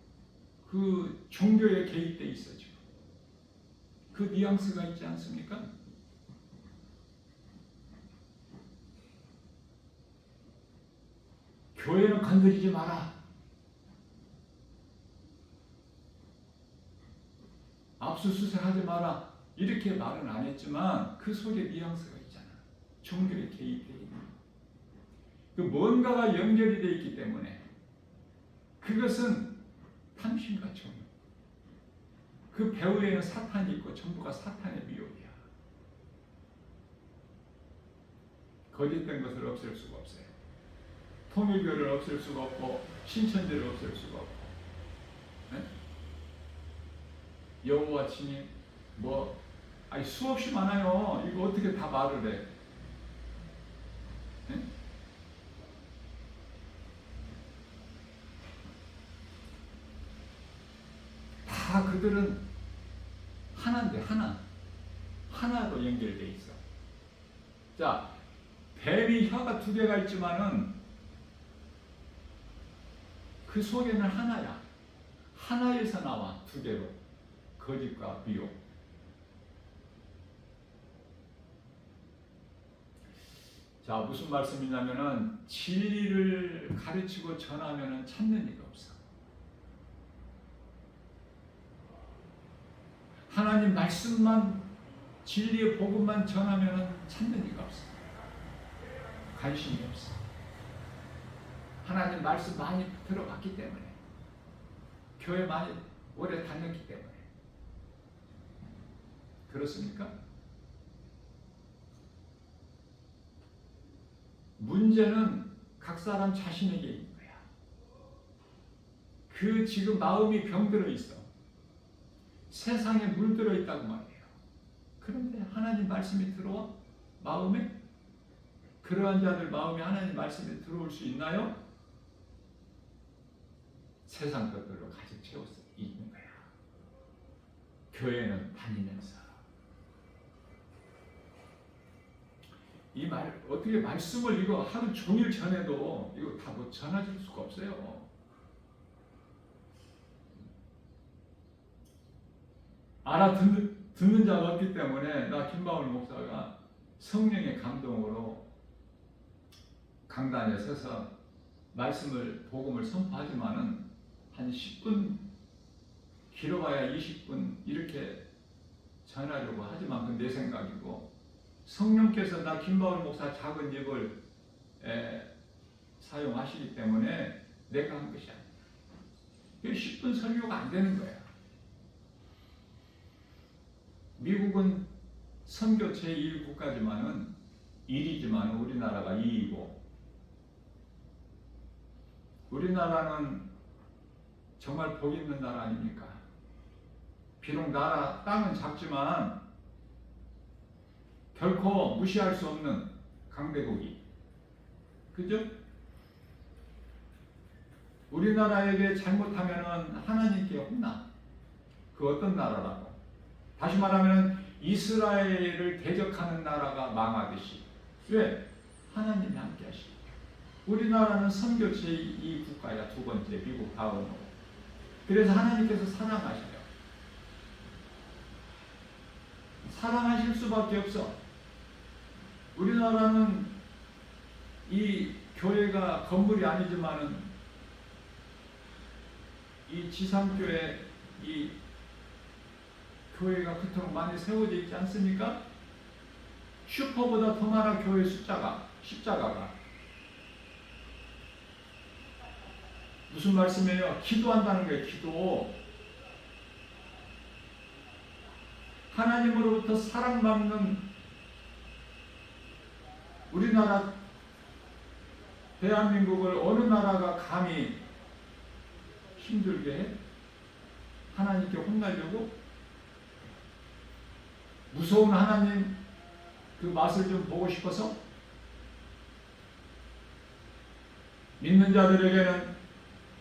그 종교에 개입돼 있어. 지금 그 뉘앙스가 있지 않습니까? 교회는 건드리지 마라, 압수수색하지 마라, 이렇게 말은 안 했지만 그 속에 뉘앙스가 있잖아. 종교에 개입되어 있는 그 뭔가가 연결이 되어 있기 때문에 그것은 탐심과 정욕, 그 배후에는 사탄이 있고 전부가 사탄의 미혹이야. 거짓된 것을 없앨 수가 없어요. 통일교를 없앨 수가 없고 신천지를 없앨 수가 없고, 네? 여호와 증인 수없이 많아요. 이거 어떻게 다 말을 해? 네? 다 그들은 하나인데 하나로 연결돼 있어. 자, 뱀이 혀가 2개가 있지만은 그 속에는 하나야. 하나에서 나와 2개로. 거짓과 미혹. 자, 무슨 말씀이냐면은 진리를 가르치고 전하면은 찾는 이가 없어. 하나님 말씀만, 진리의 복음만 전하면은 찾는 이가 없어. 관심이 없어. 하나님 말씀 많이 들어봤기 때문에, 교회 많이 오래 다녔기 때문에. 그렇습니까? 문제는 각 사람 자신에게 있는 거야. 그 지금 마음이 병들어 있어. 세상에 물들어 있다고 말이에요. 그런데 하나님 말씀이 들어와? 마음에? 그러한 자들 마음에 하나님 말씀이 들어올 수 있나요? 세상 것들로 가득 채워서 있는 거야. 교회는 다니면서 이 어떻게 말씀을 이거 하루 종일 전해도 이거 다 뭐 전해질 수가 없어요. 듣는 자가 없기 때문에 나 김바울 목사가 성령의 감동으로 강단에 서서 복음을 선포하지만은 한 10분, 길어봐야 20분 이렇게 전하려고 하지만 그건 내 생각이고, 성령께서 나 김바울 목사 작은 입을 사용하시기 때문에 내가 한 것이 아니야. 10분 설교가 안 되는 거야. 미국은 선교 제1국가지만은 1이지만 우리나라가 2이고, 우리나라는 정말 복 있는 나라 아닙니까? 비록 땅은 작지만 결코 무시할 수 없는 강대국이, 그죠? 우리나라에게 잘못하면은 하나님께 혼나. 그 어떤 나라라고? 다시 말하면 이스라엘을 대적하는 나라가 망하듯이. 왜? 하나님이 함께 하시고. 우리나라는 선교 제2국가야. 두 번째, 미국 다음으로. 그래서 하나님께서 사랑하셔요. 사랑하실 수밖에 없어. 우리나라는 이 교회가 건물이 아니지만은 이 지상교회 이 교회가 그토록 많이 세워져 있지 않습니까? 슈퍼보다 더 많아. 교회 십자가가. 무슨 말씀이에요? 기도한다는 거예요. 기도. 하나님으로부터 사랑받는 우리나라 대한민국을 어느 나라가 감히 힘들게 해? 하나님께 혼나려고? 무서운 하나님 그 맛을 좀 보고 싶어서? 믿는 자들에게는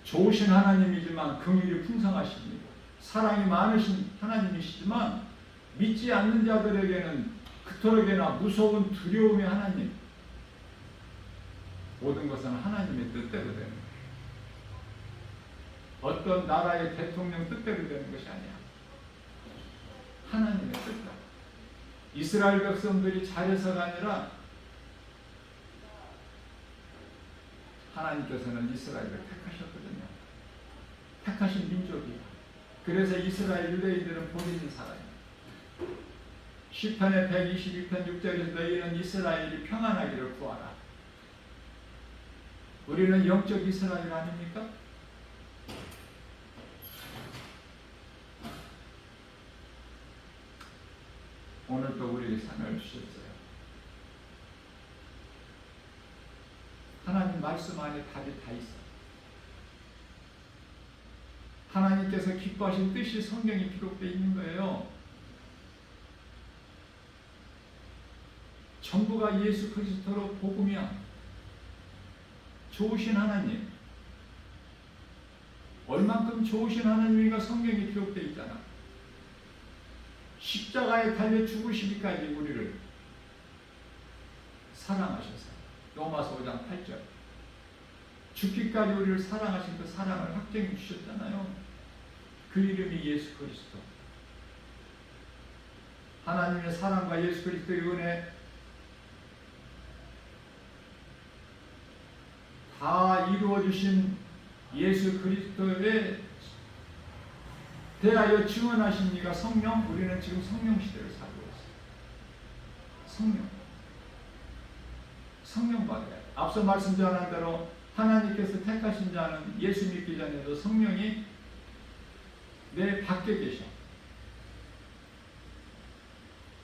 좋으신 하나님이지만 긍휼이 풍성하시고 사랑이 많으신 하나님이시지만, 믿지 않는 자들에게는 그토록이나 무서운 두려움의 하나님. 모든 것은 하나님의 뜻대로 되는 거예요. 어떤 나라의 대통령 뜻대로 되는 것이 아니야. 하나님의 뜻대로. 이스라엘 백성들이 잘해서가 아니라 하나님께서는 이스라엘을 택하셨거든요. 택하신 민족이야. 그래서 이스라엘 유대인들은 복 있는 사람이야. 시편의 122편 6절에서 너희는 이스라엘이 평안하기를 구하라. 우리는 영적 이스라엘 아닙니까? 오늘 또 우리에게 상을 주셨어요. 하나님 말씀 안에 답이 다 있어. 하나님께서 기뻐하신 뜻이 성경에 기록되어 있는 거예요. 전부가 예수 그리스도로 복음이야. 좋으신 하나님. 얼만큼 좋으신 하나님이가 성경에 기록되어 있잖아. 십자가에 달려 죽으시기까지 우리를 사랑하셔서. 로마서 5장 8절. 죽기까지 우리를 사랑하신 그 사랑을 확정해 주셨잖아요. 그 이름이 예수 그리스도. 하나님의 사랑과 예수 그리스도의 은혜 다 이루어 주신 예수 그리스도에 대하여 증언하신 이가 성령. 우리는 지금 성령 시대를 살고 있어요. 성령 받아야. 앞서 말씀 전한 대로 하나님께서 택하신 자는 예수 믿기 전에도 성령이 내 밖에 계셔.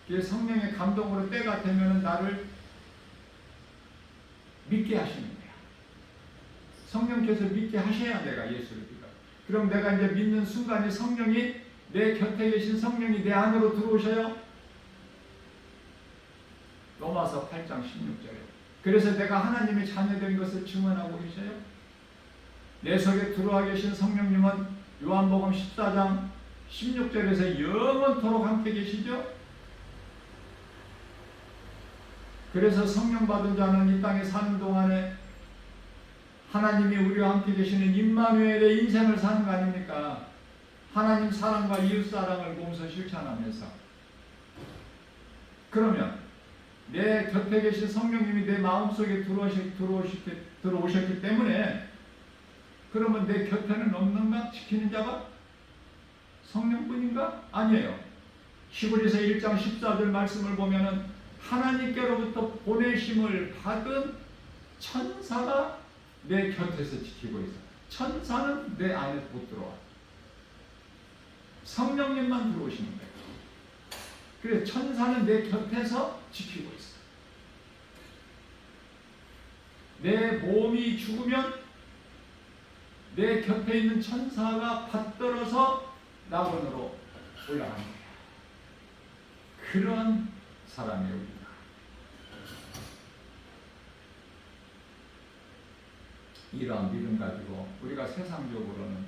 그 성령의 감동으로 때가 되면 나를 믿게 하시는 거야. 성령께서 믿게 하셔야 내가 예수를 믿어. 그럼 내가 이제 믿는 순간에 성령이 내 곁에 계신 성령이 내 안으로 들어오셔요. 로마서 8장 16절에. 그래서 내가 하나님의 자녀된 것을 증언하고 계셔요. 내 속에 들어와 계신 성령님은 요한복음 14장 16절에서 영원토록 함께 계시죠. 그래서 성령 받은 자는 이 땅에 사는 동안에 하나님이 우리와 함께 계시는 임마누엘의 인생을 사는 거 아닙니까? 하나님 사랑과 이웃 사랑을 보면서 실천하면서. 그러면 내 곁에 계신 성령님이 내 마음속에 들어오셨기 때문에, 그러면 내 곁에는 없는가? 지키는 자가 성령뿐인가? 아니에요. 히브리서 1장 14절 말씀을 보면은 하나님께로부터 보내심을 받은 천사가 내 곁에서 지키고 있어. 천사는 내 안에 못 들어와. 성령님만 들어오시는 거예요. 그래서 천사는 내 곁에서 지키고 있어. 내 몸이 죽으면 내 곁에 있는 천사가 받들어서 낙원으로 올라가는 거야. 그런 사람이에요, 우리가. 이러한 믿음 가지고 우리가 세상적으로는,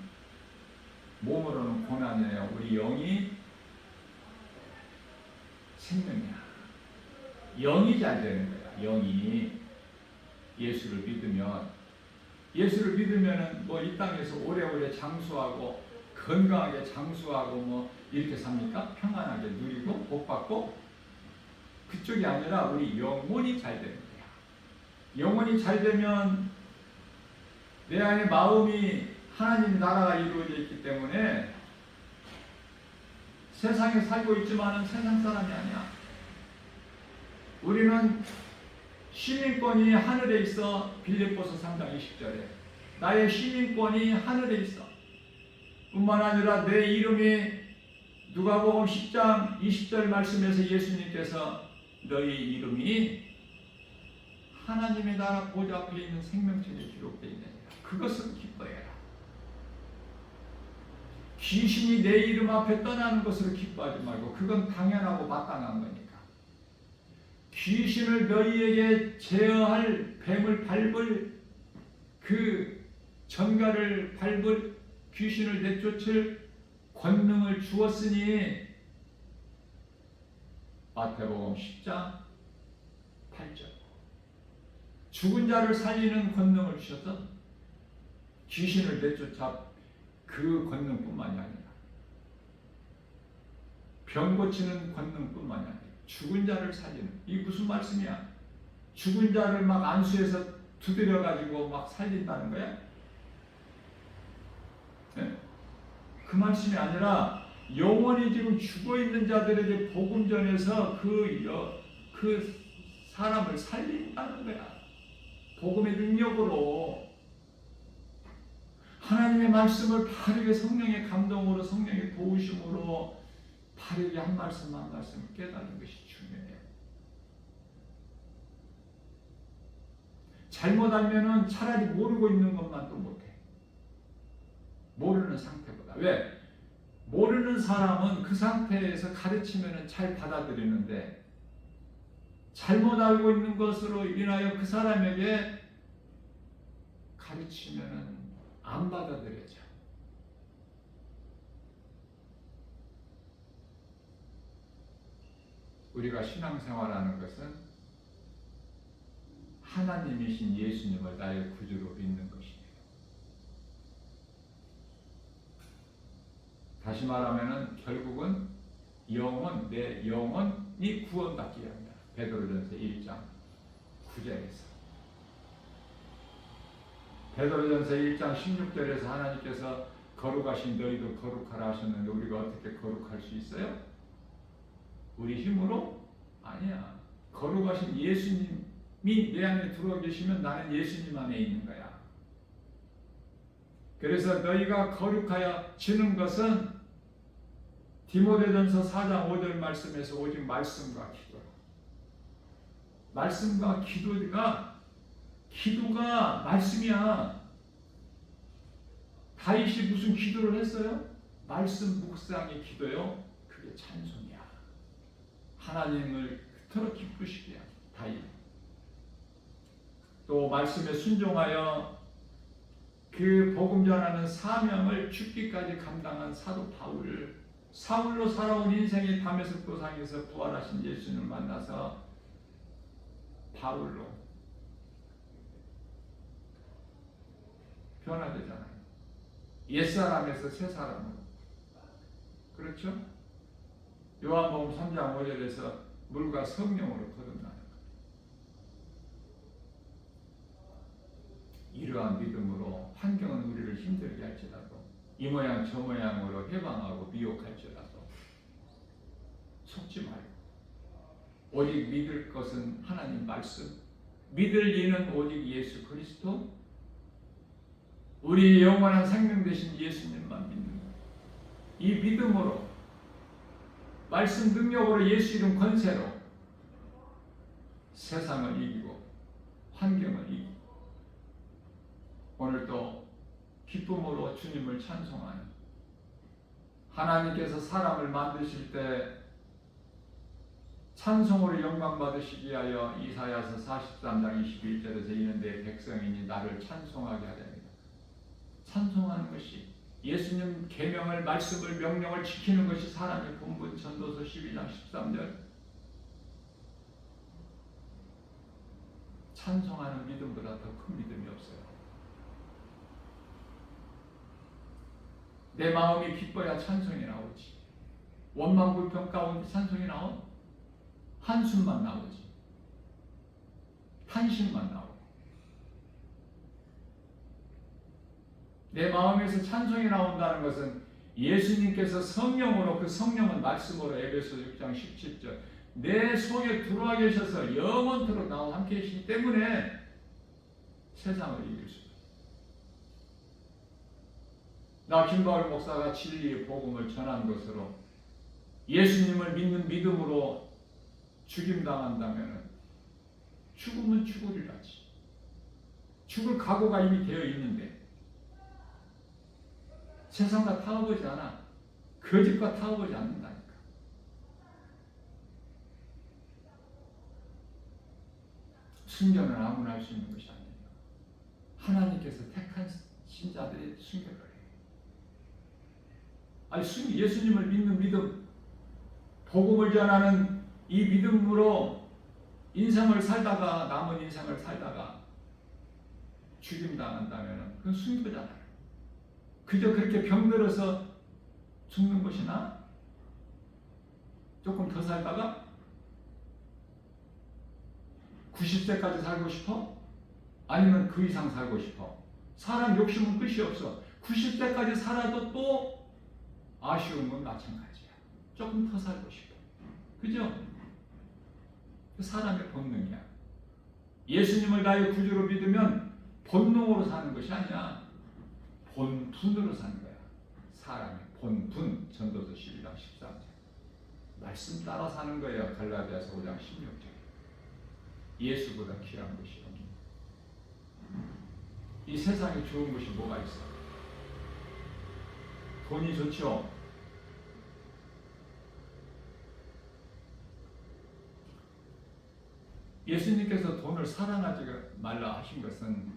몸으로는 고난이에요. 우리 영이 생명이야. 영이 잘 되는 거야. 영이 예수를 믿으면, 예수를 믿으면은 뭐 이 땅에서 오래오래 장수하고 건강하게 장수하고 뭐 이렇게 삽니까? 평안하게 누리고 복 받고? 그쪽이 아니라 우리 영혼이 잘 되는 거야. 영혼이 잘 되면 내 안에 마음이 하나님 나라가 이루어져 있기 때문에 세상에 살고 있지만은 세상 사람이 아니야. 우리는 시민권이 하늘에 있어. 빌립보서 3장 20절에 나의 시민권이 하늘에 있어. 뿐만 아니라 내 이름이 누가복음 10장 20절 말씀에서 예수님께서 너희 이름이 하나님의 나라 보좌 앞에 있는 생명책에 기록되어 있느니라. 그것은 기뻐해라. 귀신이 내 이름 앞에 떠나는 것으로 기뻐하지 말고, 그건 당연하고 마땅한 거니까. 귀신을 너희에게 제어할 뱀을 밟을, 그 전갈을 밟을, 귀신을 내쫓을 권능을 주었으니, 마태복음 10장 8절. 죽은 자를 살리는 권능을 주셔서 귀신을 내쫓아 그 권능뿐만이 아니라 병 고치는 권능뿐만이 아니라 죽은 자를 살리는, 이 무슨 말씀이야? 죽은 자를 막 안수해서 두드려 가지고 막 살린다는 거야? 네? 그 말씀이 아니라 영원히 지금 죽어 있는 자들에게 복음 전해서 그 사람을 살린다는 거야. 복음의 능력으로 하나님의 말씀을 바르게 성령의 감동으로, 성령의 도우심으로 바르게 한 말씀 한 말씀을 깨닫는 것이 중요해요. 잘못 알면은 차라리 모르고 있는 것만 또 못해. 모르는 상태보다. 왜? 모르는 사람은 그 상태에서 가르치면은 잘 받아들이는데, 잘못 알고 있는 것으로 인하여 그 사람에게 가르치면은 안 받아들여져. 우리가 신앙생활하는 것은 하나님이신 예수님을 나의 구주로 믿는 것입니다. 다시 말하면은 결국은 영혼, 내 영혼이 구원받기 합니다. 베드로전서 1장 9절에서. 베드로전서 1장 16절에서 하나님께서 거룩하신 너희도 거룩하라 하셨는데, 우리가 어떻게 거룩할 수 있어요? 우리 힘으로? 아니야. 거룩하신 예수님이 내 안에 들어와 계시면 나는 예수님 안에 있는 거야. 그래서 너희가 거룩하여지는 것은 디모데전서 4장 5절 말씀에서 오직 말씀과 기도. 말씀과 기도가 말씀이야. 다윗이 무슨 기도를 했어요? 말씀 묵상의 기도요. 그게 찬송이야. 하나님을 그토록 기쁘시게 하고. 다윗. 또 말씀에 순종하여 그 복음 전하는 사명을 죽기까지 감당한 사도 바울. 사울로 살아온 인생의 다메섹 도상에서 부활하신 예수님을 만나서 바울로 변화되잖아요. 옛사람에서 새사람으로. 그렇죠? 요한복음 3장 5절에서 물과 성령으로 거듭나는 것. 이러한 믿음으로 환경은 우리를 힘들게 할지라도 이 모양 저 모양으로 해방하고 미혹할지라도 속지 말고 오직 믿을 것은 하나님 말씀, 믿을 이는 오직 예수 그리스도, 우리 영원한 생명 되신 예수님만 믿는 것. 이 믿음으로 말씀 능력으로 예수 이름 권세로 세상을 이기고 환경을 이기고 오늘도 기쁨으로 주님을 찬송하는, 하나님께서 사람을 만드실 때 찬송으로 영광 받으시기 위하여 이사야서 43장 21절에서 이는 내 백성이니 나를 찬송하게 하렵니다. 찬송하는 것이 예수님 계명을, 말씀을, 명령을 지키는 것이 사람의 본분. 전도서 12장 13절. 찬송하는 믿음보다 더 큰 믿음이 없어요. 내 마음이 기뻐야 찬송이 나오지. 원망 불평 가운데 찬송이 나온? 한숨만 나오지. 탄식만 나오고. 내 마음에서 찬송이 나온다는 것은 예수님께서 성령으로, 그 성령은 말씀으로 에베소 6장 17절 내 속에 들어와 계셔서 영원토록 나와 함께 계시기 때문에 세상을 이길 수 있어요. 나 김바울 목사가 진리의 복음을 전한 것으로 예수님을 믿는 믿음으로 죽임당한다면 죽으면 죽으리라지. 죽을 각오가 이미 되어 있는데 세상과 타워보지 않아. 거짓과 타워보지 않는다니까. 순교는 아무나 할 수 있는 것이 아니에요. 하나님께서 택한 신자들이 순교를 해요. 아니, 예수님을 믿는 믿음, 복음을 전하는 이 믿음으로 인생을 살다가, 남은 인생을 살다가 죽임당한다면 그건 순교잖아요. 그저 그렇게 병들어서 죽는 것이 나? 조금 더 살다가 90세까지 살고 싶어? 아니면 그 이상 살고 싶어? 사람 욕심은 끝이 없어. 90세까지 살아도 또 아쉬운 건 마찬가지야. 조금 더 살고 싶어. 그죠? 사람의 본능이야. 예수님을 나의 구주로 믿으면 본능으로 사는 것이 아니야. 본분으로 사는 거야. 사람의 본분. 전도서 12장 13절. 말씀 따라 사는 거예요. 갈라디아서 5장 16절. 예수보다 귀한 것이 없는. 이 세상에 좋은 것이 뭐가 있어? 돈이 좋죠. 예수님께서 돈을 사랑하지 말라 하신 것은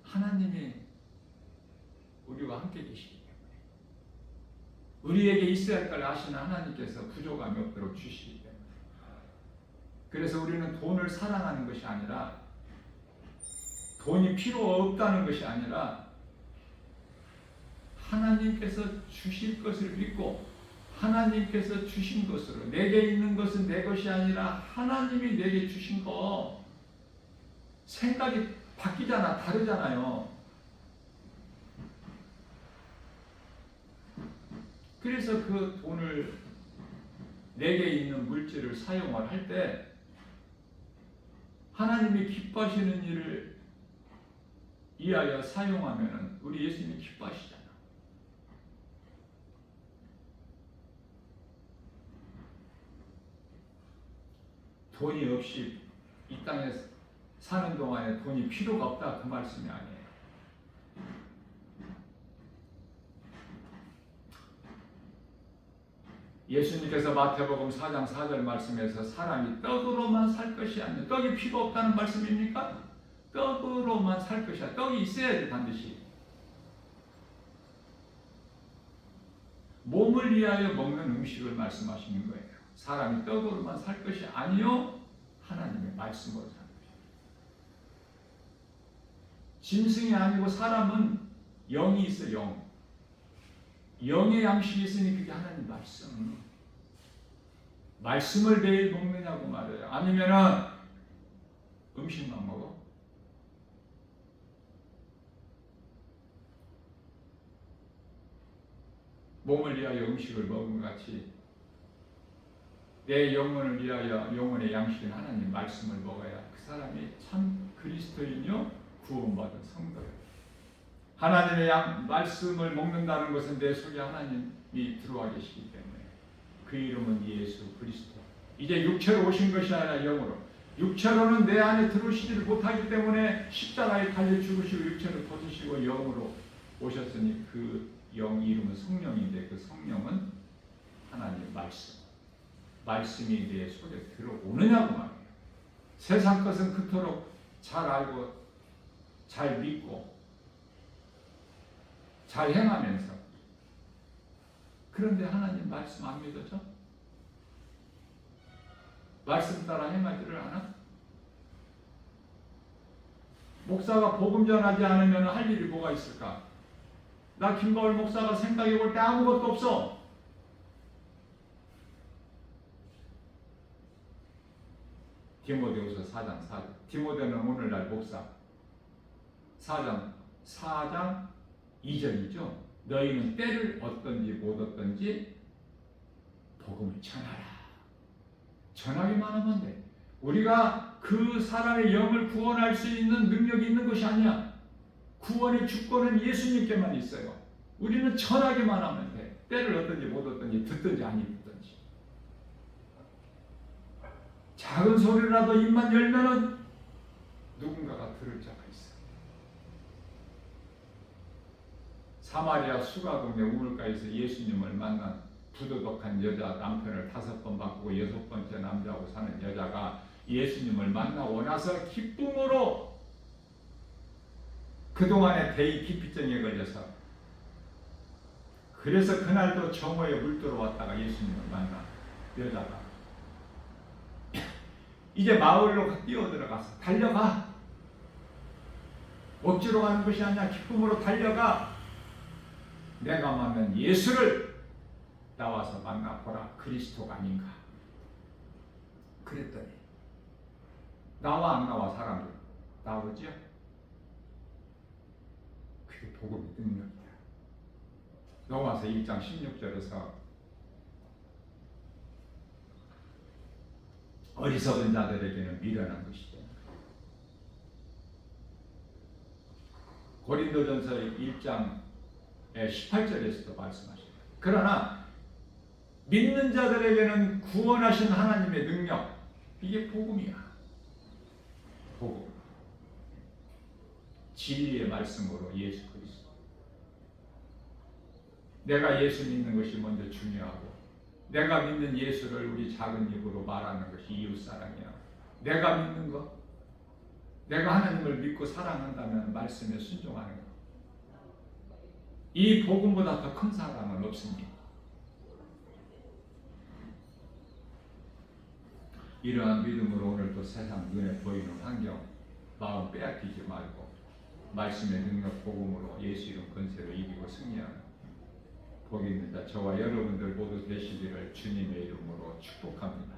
하나님이 우리와 함께 계시기 때문에, 우리에게 있어야 할 걸 아시는 하나님께서 부족함이 없도록 주시기 때문에. 그래서 우리는 돈을 사랑하는 것이 아니라, 돈이 필요 없다는 것이 아니라 하나님께서 주실 것을 믿고 하나님께서 주신 것으로, 내게 있는 것은 내 것이 아니라 하나님이 내게 주신 거. 생각이 바뀌잖아. 다르잖아요. 그래서 그 돈을, 내게 있는 물질을 사용을 할 때 하나님이 기뻐하시는 일을 위하여 사용하면 우리 예수님이 기뻐하시잖아. 돈이 없이 이 땅에 사는 동안에 돈이 필요가 없다, 그 말씀이 아니에요. 예수님께서 마태복음 4장 4절 말씀에서 사람이 떡으로만 살 것이 아니라, 떡이 필요 없다는 말씀입니까? 떡으로만 살 것이 아니라 떡이 있어야지 반드시. 몸을 위하여 먹는 음식을 말씀하시는 거예요. 사람이 떡으로만 살 것이 아니요 하나님의 말씀으로 사는 것입니다. 짐승이 아니고 사람은 영이 있어. 영의 양식이 있으니 그게 하나님 말씀을 매일 먹느냐고 말해요. 아니면은 음식만 먹어? 몸을 위하여 음식을 먹은 것 같이 내 영혼을 위하여 영혼의 양식인 하나님 말씀을 먹어야 그 사람이 참 그리스도인이요 구원받은 성도예요. 하나님의 말씀을 먹는다는 것은 내 속에 하나님이 들어와 계시기 때문에 그 이름은 예수 그리스도. 이제 육체로 오신 것이 아니라 영으로. 육체로는 내 안에 들어오시지를 못하기 때문에 십자가에 달려 죽으시고 육체를 벗으시고 영으로 오셨으니 그 영 이름은 성령인데 그 성령은 하나님의 말씀이 내 속에 들어오느냐고 말이에요. 세상 것은 그토록 잘 알고 잘 믿고 잘 행하면서 그런데 하나님 말씀 안 믿어져? 말씀 따라 행하지를 않아? 목사가 복음 전하지 않으면 할 일이 뭐가 있을까? 나 김바울 목사가 생각해 볼 때 아무것도 없어. 디모데후서 4장 4절. 디모데는 오늘날 목사. 4장 2절이죠. 너희는 때를 얻든지 못 얻든지 복음을 전하라. 전하기만 하면 돼. 우리가 그 사람의 영을 구원할 수 있는 능력이 있는 것이 아니야. 구원의 주권은 예수님께만 있어요. 우리는 전하기만 하면 돼. 때를 얻든지 못 얻든지 듣든지 아니 듣든지. 작은 소리라도 입만 열면은 누군가가 들을 자가 있어. 사마리아 수가동네 우물가에서 예수님을 만난 부도덕한 여자, 남편을 5번 바꾸고 6번째 남자하고 사는 여자가 예수님을 만나고 나서 기쁨으로 그동안에 대의 기피증에 걸려서 그래서 그날도 정오에 물 들어왔다가 예수님을 만나 여자가 이제 마을로 뛰어들어가서 달려가. 억지로 가는 것이 아니라 기쁨으로 달려가. 내가 만난 예수를 나와서 만나보라. 그리스도가 아닌가. 그랬더니 나와 안 나와 사람들 나오죠. 그게 복음의 능력이다. 로마서 1장 16절에서 어리석은 자들에게는 미련한 것이죠. 고린도전서 1장 18절에서도 말씀하십니다. 그러나 믿는 자들에게는 구원하신 하나님의 능력, 이게 복음이야. 복음. 진리의 말씀으로 예수 그리스도. 내가 예수 믿는 것이 먼저 중요하고 내가 믿는 예수를 우리 작은 입으로 말하는 것이 이웃사랑이야. 내가 믿는 것, 내가 하나님을 믿고 사랑한다면 말씀에 순종하는 것. 이 복음보다 더 큰 사랑은 없습니다. 이러한 믿음으로 오늘도 세상 눈에 보이는 환경, 마음 빼앗기지 말고 말씀의 능력 복음으로 예수 이름 권세로 이기고 승리하는 복이 있는 자 저와 여러분들 모두 되시기를 주님의 이름으로 축복합니다.